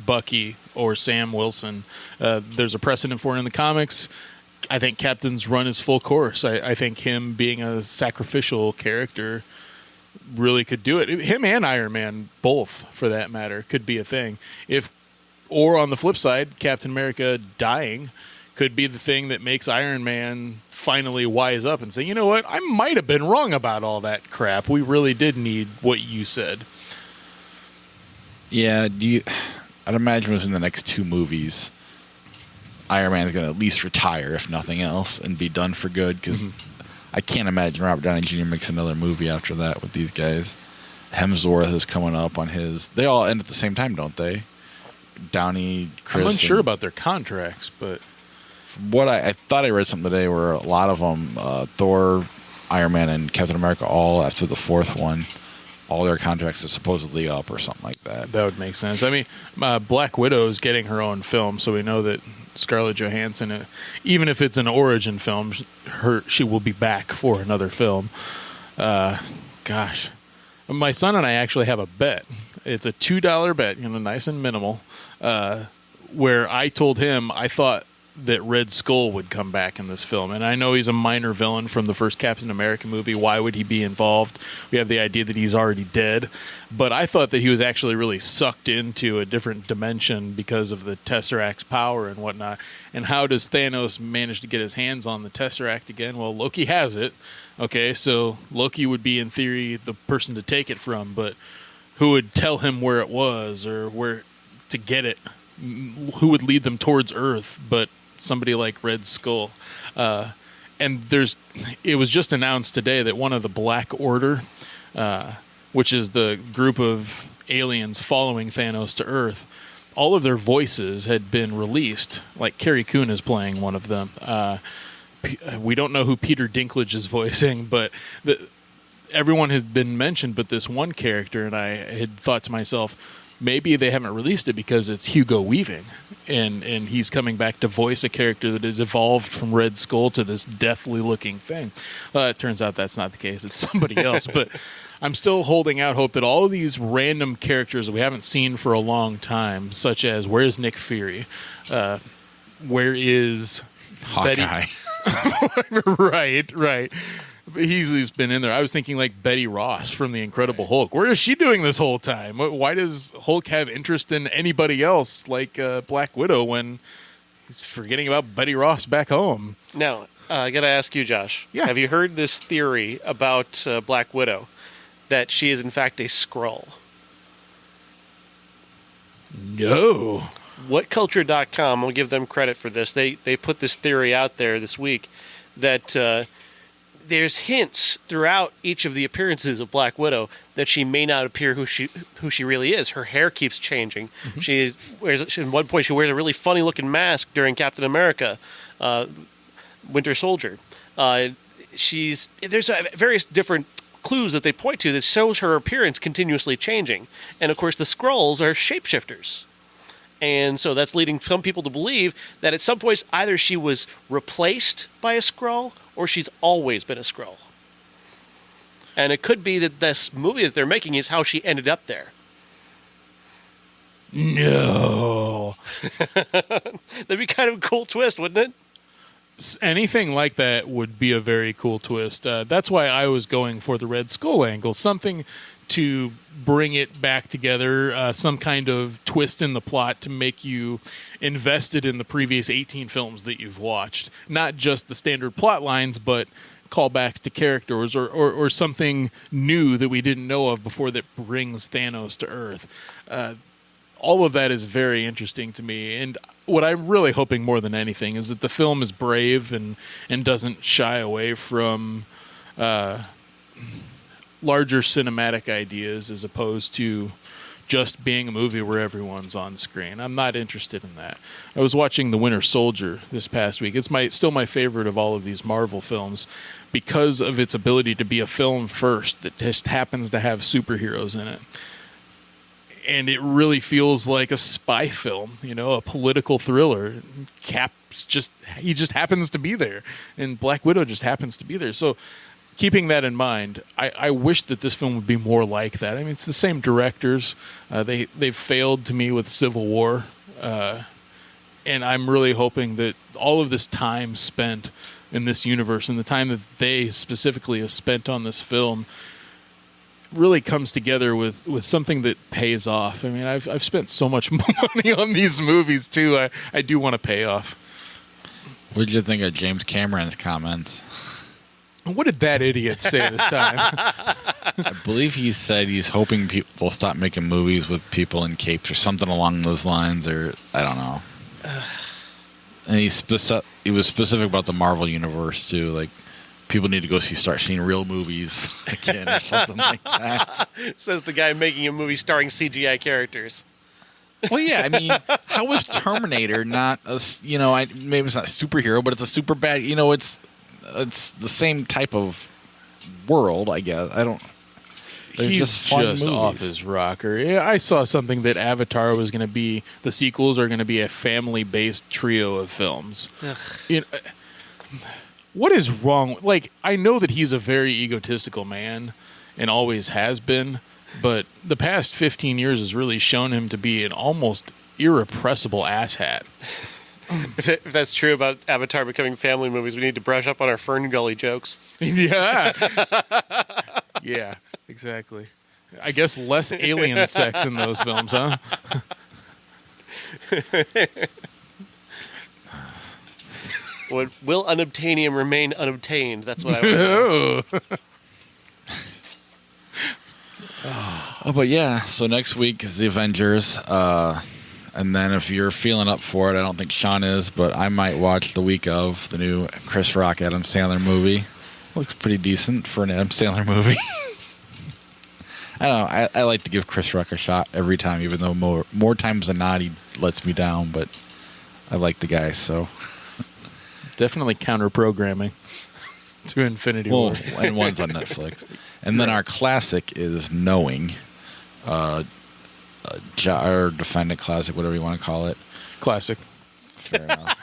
Bucky or Sam Wilson. There's a precedent for it in the comics. I think Captain's run is full course. I think him being a sacrificial character really could do it. Him and Iron Man, both for that matter, could be a thing. Or on the flip side, Captain America dying could be the thing that makes Iron Man finally wise up and say, you know what, I might have been wrong about all that crap. We really did need what you said. Yeah, I'd imagine within the next 2 movies, Iron Man's going to at least retire, if nothing else, and be done for good, because I can't imagine Robert Downey Jr. makes another movie after that with these guys. Hemsworth is coming up on his... They all end at the same time, don't they? Downey, Chris. I'm unsure and about their contracts, but what I thought I read something today where a lot of them, Thor, Iron Man, and Captain America, all after the fourth one, all their contracts are supposedly up or something like that. that would make sense. I mean, Black Widow is getting her own film, so we know that Scarlett Johansson, even if it's an origin film, she will be back for another film. Gosh. My son and I actually have a bet. It's a $2 bet, nice and minimal, where I told him I thought that Red Skull would come back in this film. And I know he's a minor villain from the first Captain America movie. Why would he be involved? We have the idea that he's already dead. But I thought that he was actually really sucked into a different dimension because of the Tesseract's power and whatnot. And how does Thanos manage to get his hands on the Tesseract again? Well, Loki has it. Okay, so Loki would be, in theory, the person to take it from. But who would tell him where it was or where to get it? Who would lead them towards Earth but somebody like Red Skull? And it was just announced today that one of the Black Order, which is the group of aliens following Thanos to Earth, all of their voices had been released. Like Carrie Coon is playing one of them. We don't know who Peter Dinklage is voicing, but everyone has been mentioned but this one character, and I had thought to myself, maybe they haven't released it because it's Hugo Weaving, and he's coming back to voice a character that has evolved from Red Skull to this deathly-looking thing. It turns out that's not the case. It's somebody else. But I'm still holding out hope that all of these random characters that we haven't seen for a long time, such as where's Nick Fury? Where is Hawkeye? Right. He's been in there. I was thinking like Betty Ross from The Incredible Hulk. Where is she doing this whole time? Why does Hulk have interest in anybody else like Black Widow when he's forgetting about Betty Ross back home? Now, I got to ask you, Josh. Yeah. Have you heard this theory about Black Widow, that she is in fact a Skrull? No. WhatCulture.com, I'll give them credit for this. They put this theory out there this week that there's hints throughout each of the appearances of Black Widow that she may not appear who she really is. Her hair keeps changing. Mm-hmm. At one point she wears a really funny looking mask during Captain America, Winter Soldier. There's various different clues that they point to that shows her appearance continuously changing. And of course the Skrulls are shapeshifters. And so that's leading some people to believe that at some point either she was replaced by a Skrull or she's always been a Skrull. And it could be that this movie that they're making is how she ended up there. No. That'd be kind of a cool twist, wouldn't it? Anything like that would be a very cool twist. That's why I was going for the Red Skull angle. Something to bring it back together, some kind of twist in the plot to make you invested in the previous 18 films that you've watched. Not just the standard plot lines, but callbacks to characters or something new that we didn't know of before that brings Thanos to Earth. All of that is very interesting to me. And what I'm really hoping more than anything is that the film is brave and doesn't shy away from larger cinematic ideas as opposed to just being a movie where everyone's on screen. I'm not interested in that. I was watching The Winter Soldier this past week. It's still my favorite of all of these Marvel films because of its ability to be a film first that just happens to have superheroes in it. And it really feels like a spy film, a political thriller. He just happens to be there. And Black Widow just happens to be there. So keeping that in mind, I wish that this film would be more like that. I mean, it's the same directors. They've failed to me with Civil War. And I'm really hoping that all of this time spent in this universe and the time that they specifically have spent on this film really comes together with something that pays off. I mean, I've spent so much money on these movies, too. I do want to pay off. What did you think of James Cameron's comments? What did that idiot say this time? I believe he said he's hoping they'll stop making movies with people in capes or something along those lines, or I don't know. And he was specific about the Marvel universe, too. Like, people need to start seeing real movies again or something like that. Says the guy making a movie starring CGI characters. Well, yeah, I mean, how was Terminator not a, maybe it's not a superhero, but it's a super bad, it's the same type of world, I guess. He's just fun movies. Off his rocker. Yeah, I saw something that Avatar was going to be, the sequels are going to be a family-based trio of films. What is wrong? Like, I know that he's a very egotistical man and always has been, but the past 15 years has really shown him to be an almost irrepressible asshat. If that's true about Avatar becoming family movies, we need to brush up on our Fern Gully jokes. Yeah. Yeah, exactly. I guess less alien sex in those films, huh? Will unobtainium remain unobtained? That's what I would know. Oh, but yeah, so next week is the Avengers. And then if you're feeling up for it, I don't think Sean is, but I might watch the week of the new Chris Rock, Adam Sandler movie. Looks pretty decent for an Adam Sandler movie. I don't know. I like to give Chris Rock a shot every time, even though more times than not he lets me down, but I like the guy, so. Definitely counter-programming to Infinity War. And one's on Netflix. And then our classic is Knowing. Or Defendant Classic, whatever you want to call it. Classic. Fair enough.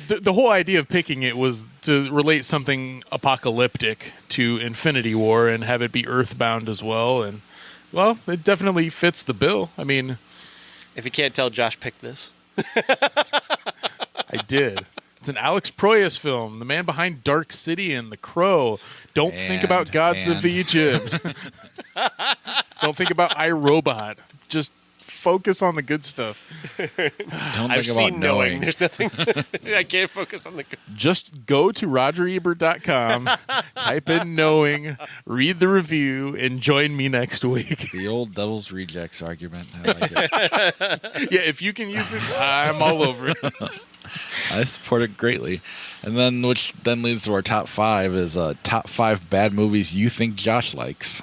The whole idea of picking it was to relate something apocalyptic to Infinity War and have it be Earthbound as well. And, well, it definitely fits the bill. I mean... If you can't tell, Josh picked this. I did. It's an Alex Proyas film, the man behind Dark City and The Crow. Don't think about Gods of Egypt. Don't think about iRobot. Just focus on the good stuff. I've seen Knowing. There's nothing. I can't focus on the good stuff. Just go to RogerEbert.com, type in Knowing, read the review, and join me next week. The old Devil's Rejects argument. I like it. Yeah, if you can use it, I'm all over it. I support it greatly. And then, which then leads to our top 5 is top 5 bad movies you think Josh likes.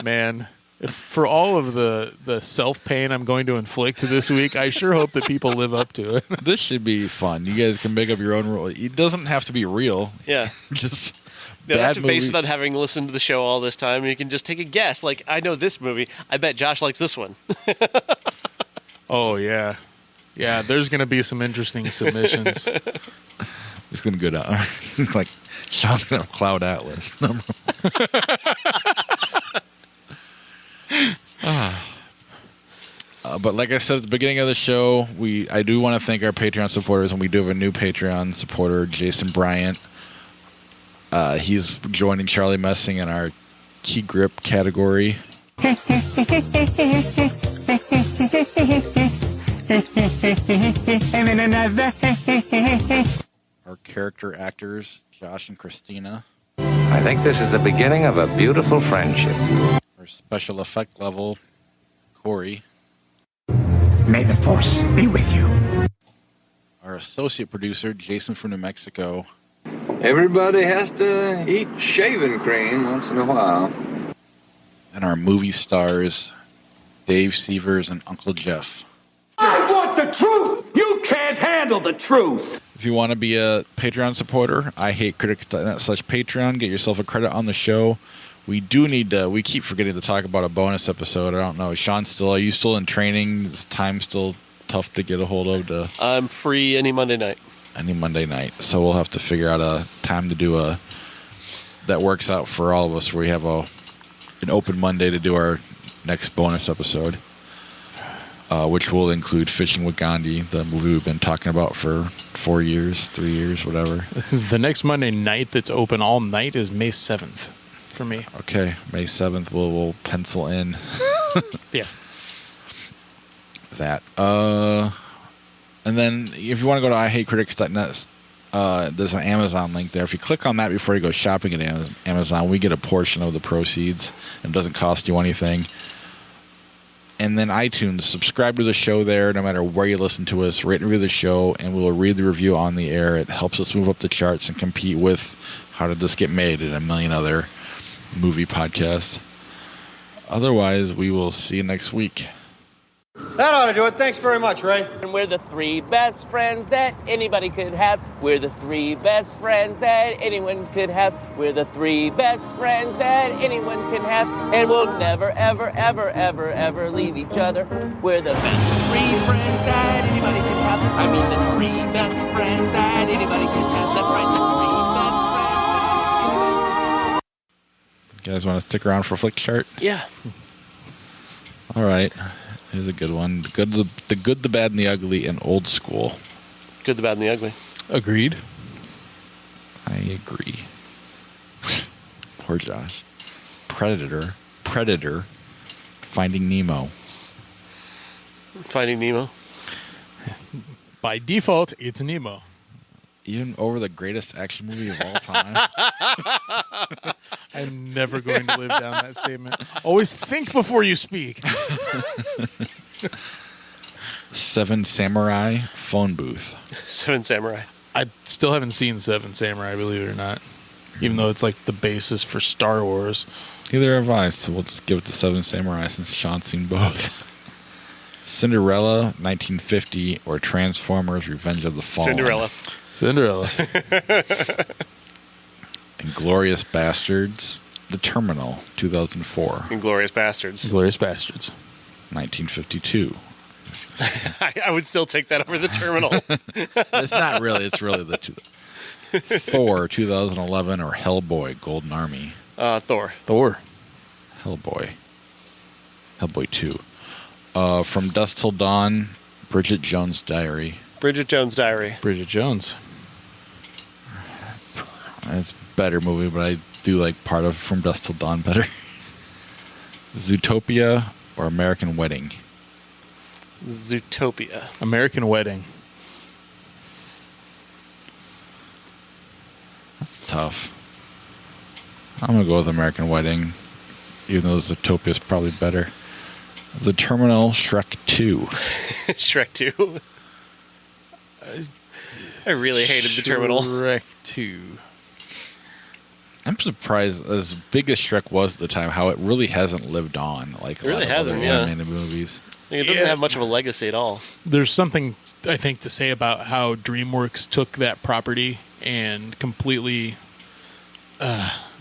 Man, for all of the self-pain I'm going to inflict this week, I sure hope that people live up to it. This should be fun. You guys can make up your own rule. It doesn't have to be real. Yeah. Just you don't have to base it on having listened to the show all this time. You can just take a guess. Like, I know this movie. I bet Josh likes this one. Oh, yeah. Yeah, there's going to be some interesting submissions. It's going to go down. Like, Sean's going to have Cloud Atlas. But like I said at the beginning of the show, I do want to thank our Patreon supporters, and we do have a new Patreon supporter, Jason Bryant. He's joining Charlie Messing in our Key Grip category. Our character actors, Josh and Christina. I think this is the beginning of a beautiful friendship. Our special effect level, Corey. May the Force be with you. Our associate producer, Jason from New Mexico. Everybody has to eat shaving cream once in a while. And our movie stars, Dave Severs and Uncle Jeff. I want the truth! You can't handle the truth! If you want to be a Patreon supporter, ihatecritics.net/Patreon. Get yourself a credit on the show. We do need to, we keep forgetting to talk about a bonus episode. I don't know. Sean, are you still in training? Is time still tough to get a hold of? I'm free any Monday night. Any Monday night. So we'll have to figure out a time to do that works out for all of us, where we have an open Monday to do our next bonus episode, which will include Fishing with Gandhi, the movie we've been talking about for 4 years, 3 years, whatever. The next Monday night that's open all night is May 7th for me. Okay, May 7th we'll pencil in. Yeah. That. And then if you want to go to ihatecritics.net, there's an Amazon link there. If you click on that before you go shopping at Amazon, we get a portion of the proceeds, and it doesn't cost you anything. And then iTunes, subscribe to the show there no matter where you listen to us. Rate and review the show, and we'll read the review on the air. It helps us move up the charts and compete with How Did This Get Made and a million other movie podcast. Otherwise, we will see you next week. That ought to do it. Thanks very much, Ray. And we're the three best friends that anybody could have. We're the three best friends that anyone could have. We're the three best friends that anyone can have. And we'll never, ever, ever, ever, ever leave each other. We're the best three friends that anybody could have. I mean, the three best friends that anybody could have. That's right, the three best friends that anybody. You guys want to stick around for a flick chart? Yeah. All right. Here's a good one. The good, the bad, and the ugly in old school. Good, the bad, and the ugly. Agreed. I agree. Poor Josh. Predator. Finding Nemo. Finding Nemo. By default, it's Nemo. Even over the greatest action movie of all time. I'm never going to live down that statement. Always think before you speak. Seven Samurai phone booth. Seven Samurai. I still haven't seen Seven Samurai, believe it or not. Even though it's like the basis for Star Wars. Neither have I, so we'll just give it to Seven Samurai since Sean's seen both. Cinderella, 1950, or Transformers, Revenge of the Fallen. Cinderella. Inglourious Bastards, The Terminal, 2004. Inglourious Bastards. 1952. I would still take that over The Terminal. It's not really. It's really the two. Thor, 2011, or Hellboy, Golden Army. Thor. Hellboy 2. From Dusk Till Dawn, Bridget Jones' Diary. Bridget Jones' Diary. Bridget Jones. It's a better movie, but I do like part of From Dusk Till Dawn better. Zootopia or American Wedding? Zootopia. American Wedding. That's tough. I'm going to go with American Wedding, even though Zootopia is probably better. The Terminal, Shrek 2. Shrek 2. I really hated The Terminal. Shrek 2. I'm surprised, as big as Shrek was at the time, how it really hasn't lived on like a lot of other animated movies. It doesn't have much of a legacy at all. There's something, I think, to say about how DreamWorks took that property and completely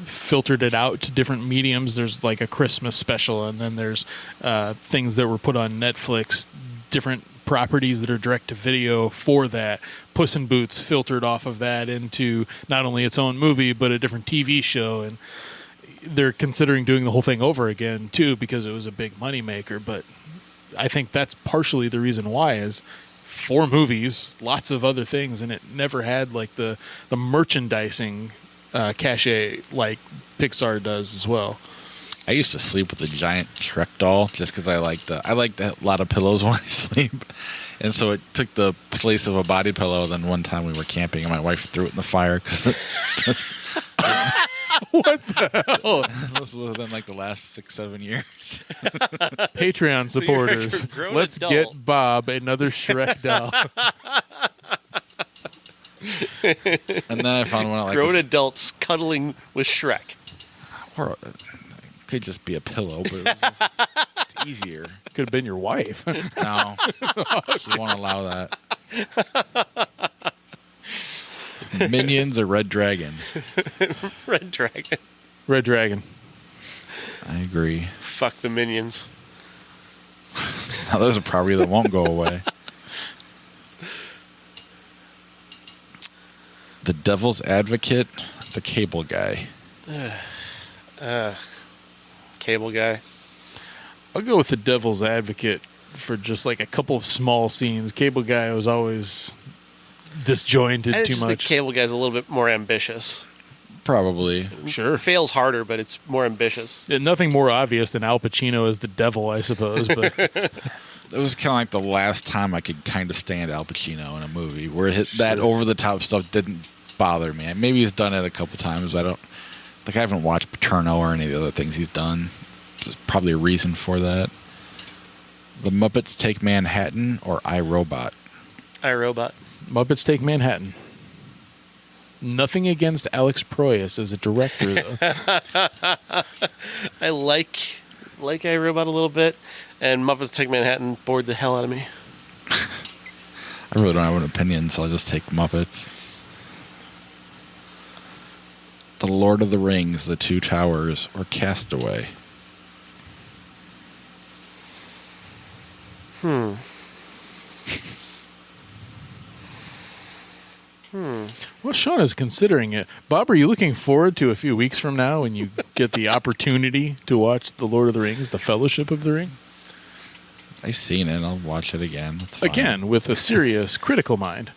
filtered it out to different mediums. There's like a Christmas special, and then there's things that were put on Netflix, different properties that are direct to video for that. Puss in Boots filtered off of that into not only its own movie, but a different TV show. And they're considering doing the whole thing over again, too, because it was a big moneymaker. But I think that's partially the reason why is 4 movies, lots of other things, and it never had like the merchandising cachet like Pixar does as well. I used to sleep with a giant Shrek doll just because I like a lot of pillows when I sleep, and so it took the place of a body pillow. Then one time we were camping and my wife threw it in the fire because it just. What the hell? This was within like the last 6-7 years. Patreon supporters, let's get Bob another Shrek doll. And then I found one like grown adults cuddling with Shrek. Or it could just be a pillow, but it's easier. Could have been your wife. No, she won't allow that. Minions or Red Dragon? Red Dragon. Red Dragon. I agree. Fuck the Minions. Now there's a property that won't go away. The Devil's Advocate, The Cable Guy. Cable Guy. I'll go with The Devil's Advocate for just like a couple of small scenes. Cable Guy was always disjointed too much. The Cable Guy's a little bit more ambitious. Probably. Sure. Fails harder, but it's more ambitious. Nothing more obvious than Al Pacino as the devil, I suppose. But it was kind of like the last time I could kind of stand Al Pacino in a movie where that over-the-top stuff didn't bother me. Maybe he's done it a couple times. I haven't watched Paterno or any of the other things he's done. There's probably a reason for that. The Muppets Take Manhattan or I, Robot? I, Robot. Muppets Take Manhattan. Nothing against Alex Proyas as a director, though. I like iRobot a little bit, and Muppets Take Manhattan bored the hell out of me. I really don't have an opinion, so I'll just take Muppets. The Lord of the Rings, The Two Towers, or Castaway? Well, Sean is considering it. Bob, are you looking forward to a few weeks from now when you get the opportunity to watch The Lord of the Rings, The Fellowship of the Ring? I've seen it. I'll watch it again. It's fine. Again, with a serious, critical mind.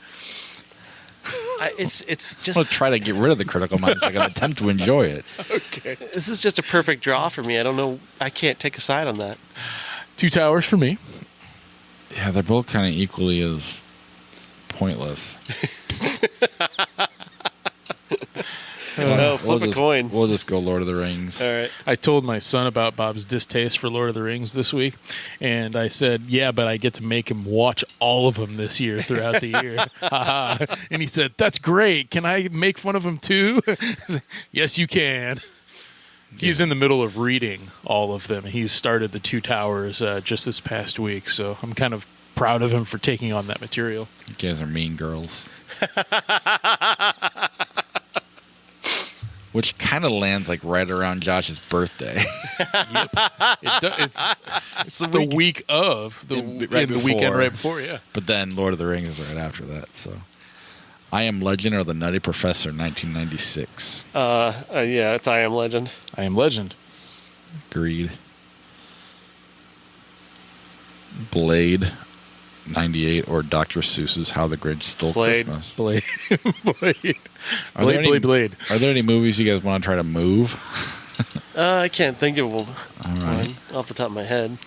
It's just... I'm going to try to get rid of the critical mind so I can attempt to enjoy it. Okay. This is just a perfect draw for me. I don't know. I can't take a side on that. Two Towers for me. Yeah, they're both kind of equally as pointless. Flip a coin. We'll just go Lord of the Rings. All right. I told my son about Bob's distaste for Lord of the Rings this week, and I said, yeah, but I get to make him watch all of them this year throughout the year. And he said, that's great. Can I make fun of him too? Yes, you can. He's in the middle of reading all of them. He's started The Two Towers just this past week, so I'm kind of proud of him for taking on that material. You guys are mean girls. Which kind of lands like right around Josh's birthday. Yep. It's the week of the weekend right before, yeah. But then Lord of the Rings is right after that. So, I Am Legend or The Nutty Professor, 1996. Yeah, it's I Am Legend. I Am Legend. Agreed. Blade, 98, or Dr. Seuss's How the Grinch Stole Christmas. Blade. Are there any movies you guys want to try to move? I can't think of one right. off the top of my head.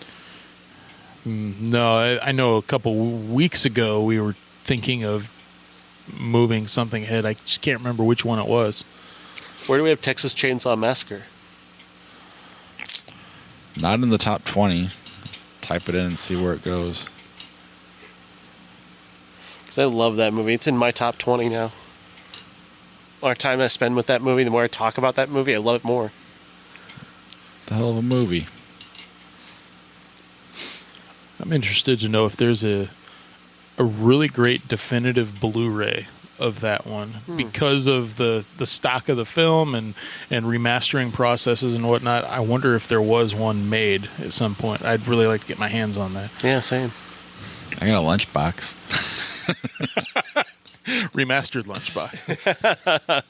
No, I know a couple weeks ago we were thinking of moving something ahead. I just can't remember which one it was. Where do we have Texas Chainsaw Massacre? Not in the top 20. Type it in and see where it goes. Because I love that movie. It's in my top 20 now. The more time I spend with that movie, the more I talk about that movie, I love it more. The hell of a movie. I'm interested to know if there's a really great definitive Blu-ray of that one because of the stock of the film and remastering processes and whatnot. I wonder if there was one made at some point. I'd really like to get my hands on that. Yeah, same. I got a lunchbox. Remastered lunchbox.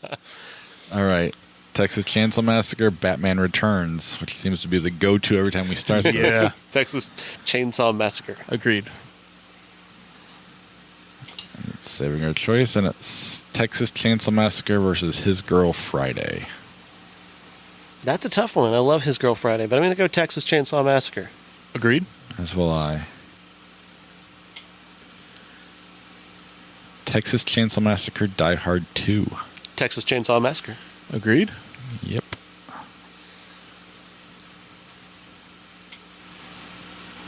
All right. Texas Chainsaw Massacre, Batman Returns, which seems to be the go-to every time we start this. Yeah. Texas Chainsaw Massacre. Agreed. And it's saving our choice, and it's Texas Chainsaw Massacre versus His Girl Friday. That's a tough one. I love His Girl Friday, but I'm going to go Texas Chainsaw Massacre. Agreed. As will I. Texas Chainsaw Massacre, Die Hard 2. Texas Chainsaw Massacre. Agreed. Yep.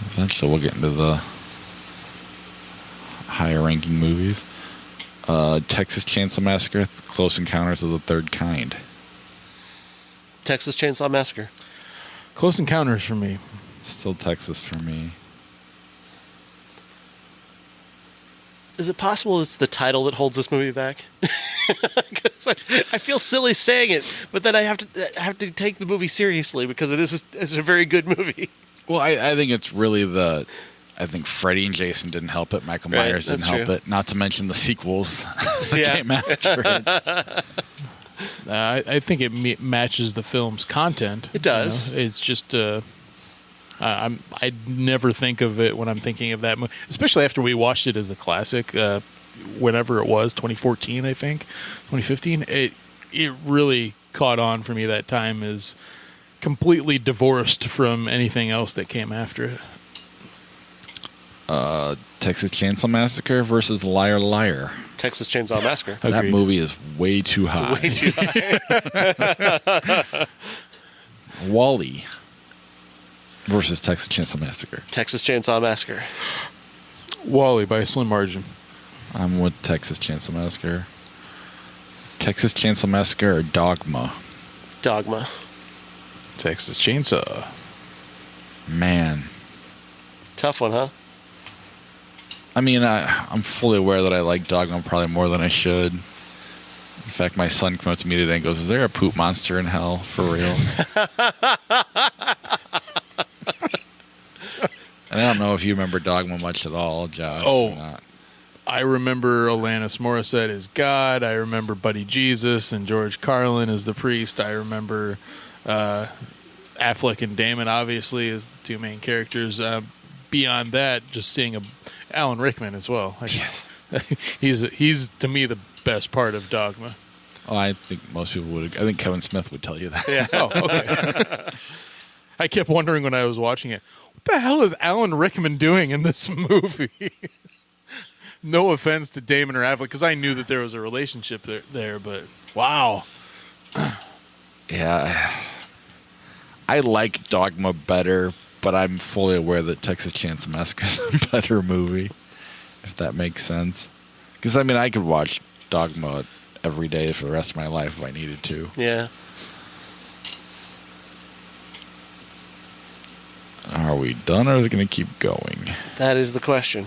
Eventually we'll get into the higher ranking movies. Texas Chainsaw Massacre, Close Encounters of the Third Kind. Texas Chainsaw Massacre. Close Encounters for me. Still Texas for me. Is it possible it's the title that holds this movie back? I feel silly saying it, but then I have to take the movie seriously because it's a very good movie. Well, I think it's really I think Freddy and Jason didn't help it. Michael Myers didn't help it. Not to mention the sequels that came after it. I think it matches the film's content. It does. You know? It's just I never think of it when I'm thinking of that movie, especially after we watched it as a classic. Whenever it was, 2014, I think, 2015. It really caught on for me that time as completely divorced from anything else that came after it. Texas Chainsaw Massacre versus Liar Liar. Texas Chainsaw Massacre. That movie is way too high. Way too high. Wall-E versus Texas Chainsaw Massacre. Texas Chainsaw Massacre. Wall-E by a slim margin. I'm with Texas Chainsaw Massacre. Texas Chainsaw Massacre or Dogma? Dogma. Texas Chainsaw. Man. Tough one, huh? I mean, I'm fully aware that I like Dogma probably more than I should. In fact, my son came up to me today and goes, "Is there a poop monster in hell for real?" And I don't know if you remember Dogma much at all, Josh. Oh, or not. I remember Alanis Morissette as God. I remember Buddy Jesus and George Carlin as the priest. I remember Affleck and Damon, obviously, as the two main characters. Beyond that, just seeing Alan Rickman as well. Yes. He's to me the best part of Dogma. Oh, I think most people would. I think Kevin Smith would tell you that. Yeah. Oh, okay. I kept wondering when I was watching it, what the hell is Alan Rickman doing in this movie? No offense to Damon or Affleck, because I knew that there was a relationship there, but wow. Yeah. I like Dogma better, but I'm fully aware that Texas Chainsaw Massacre is a better movie, if that makes sense. Because, I mean, I could watch Dogma every day for the rest of my life if I needed to. Yeah. Are we done, or is it going to keep going? That is the question.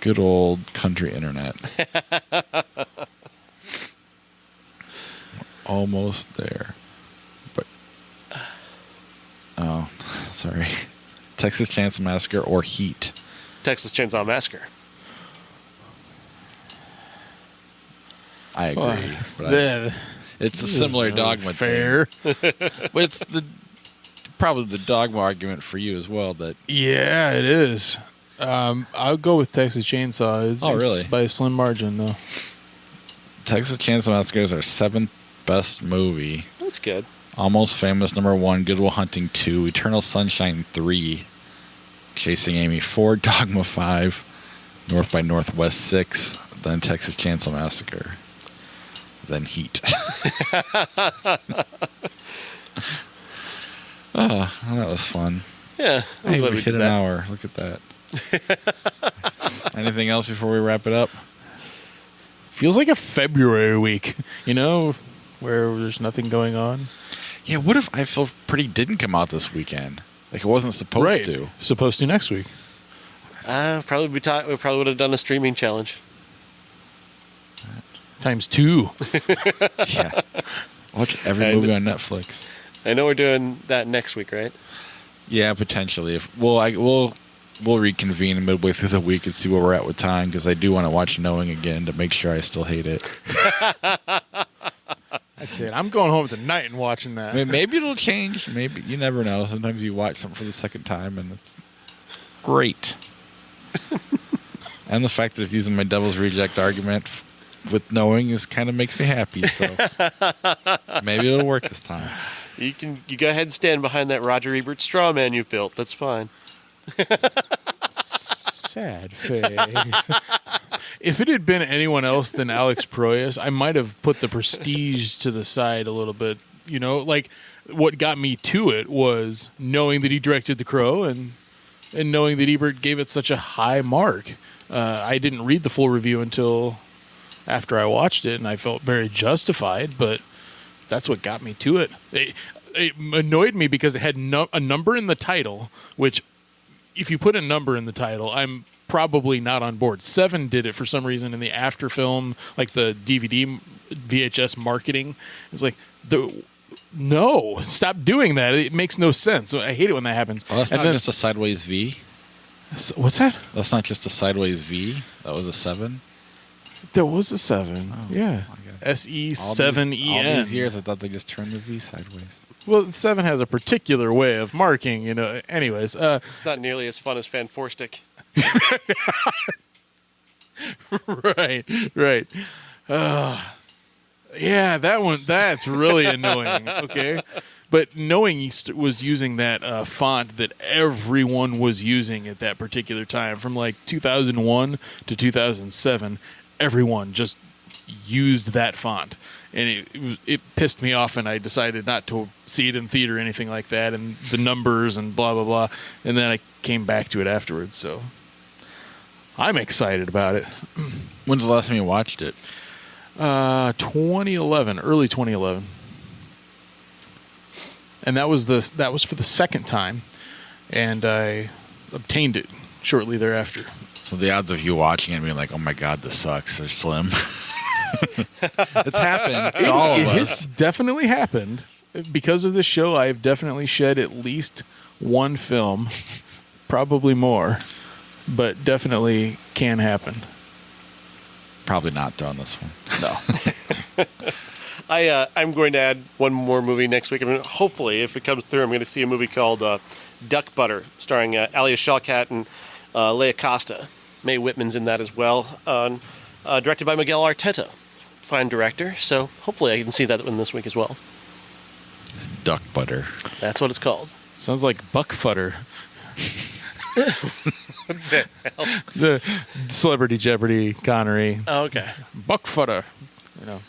Good old country internet. Almost there. But, oh, sorry. Texas Chainsaw Massacre or Heat? Texas Chainsaw Massacre. I agree. But it's a similar Dogma fair. thing. But it's probably the Dogma argument for you as well. That Yeah, it is. I'll go with Texas Chainsaw. It's really? By a slim margin, though. Texas Chainsaw Massacre is our 7th best movie. That's good. Almost Famous #1, Good Will Hunting 2, Eternal Sunshine 3, Chasing Amy 4, Dogma 5, North by Northwest 6, then Texas Chainsaw Massacre, then Heat. Oh, that was fun. Yeah. Hey, we hit an hour. Look at that. Anything else before we wrap it up? Feels like a February week, where there's nothing going on. Yeah, what if I Feel Pretty didn't come out this weekend? Like it wasn't supposed to. Supposed to next week. We probably would have done a streaming challenge. Times 2. Yeah. Watch every movie on Netflix. I know we're doing that next week, right? Yeah, potentially. We'll reconvene midway through the week and see where we're at with time, because I do want to watch Knowing again to make sure I still hate it. That's it. I'm going home tonight and watching that. I mean, maybe it'll change. Maybe. You never know. Sometimes you watch something for the second time and it's great. And the fact that it's using my Devil's Reject argument with Knowing kind of makes me happy. So maybe it'll work this time. You go ahead and stand behind that Roger Ebert straw man you've built. That's fine. Sad face. If it had been anyone else than Alex Proyas, I might have put the prestige to the side a little bit. Like what got me to it was knowing that he directed The Crow and knowing that Ebert gave it such a high mark. I didn't read the full review until after I watched it, and I felt very justified, but that's what got me to it. It annoyed me because it had a number in the title, which if you put a number in the title, I'm probably not on board. 7 did it for some reason in the after film, like the DVD, VHS marketing. It's like, no, stop doing that. It makes no sense. I hate it when that happens. Well, that's not just a sideways V. What's that? That's not just a sideways V. That was a 7. There was a 7. Yeah. SE7EN. All these years, I thought they just turned the V sideways. Well, 7 has a particular way of marking, Anyways. It's not nearly as fun as Fan 4-Stick. Right. Yeah, that's really annoying, okay? But knowing he was using that font that everyone was using at that particular time, from like 2001 to 2007, everyone just used that font. And it pissed me off, and I decided not to see it in theater or anything like that, and the numbers and blah, blah, blah. And then I came back to it afterwards, so I'm excited about it. When's the last time you watched it? 2011, early 2011. And that was for the second time, and I obtained it shortly thereafter. So the odds of you watching it and being like, "Oh my God, this sucks," are slim. It's happened to all of us. It's definitely happened. Because of this show, I've definitely shed at least one film, probably more, but definitely can happen. Probably not though on this one. No. I'm going to add one more movie next week. I mean, hopefully, if it comes through, I'm going to see a movie called Duck Butter, starring Alia Shawkat and Leia Costa. Mae Whitman's in that as well. Directed by Miguel Arteta. Fine director. So hopefully I can see that one this week as well. Duck Butter. That's what it's called. Sounds like Buck Futter. What the hell? The Celebrity Jeopardy Connery. Oh, okay. Buck Futter. You know.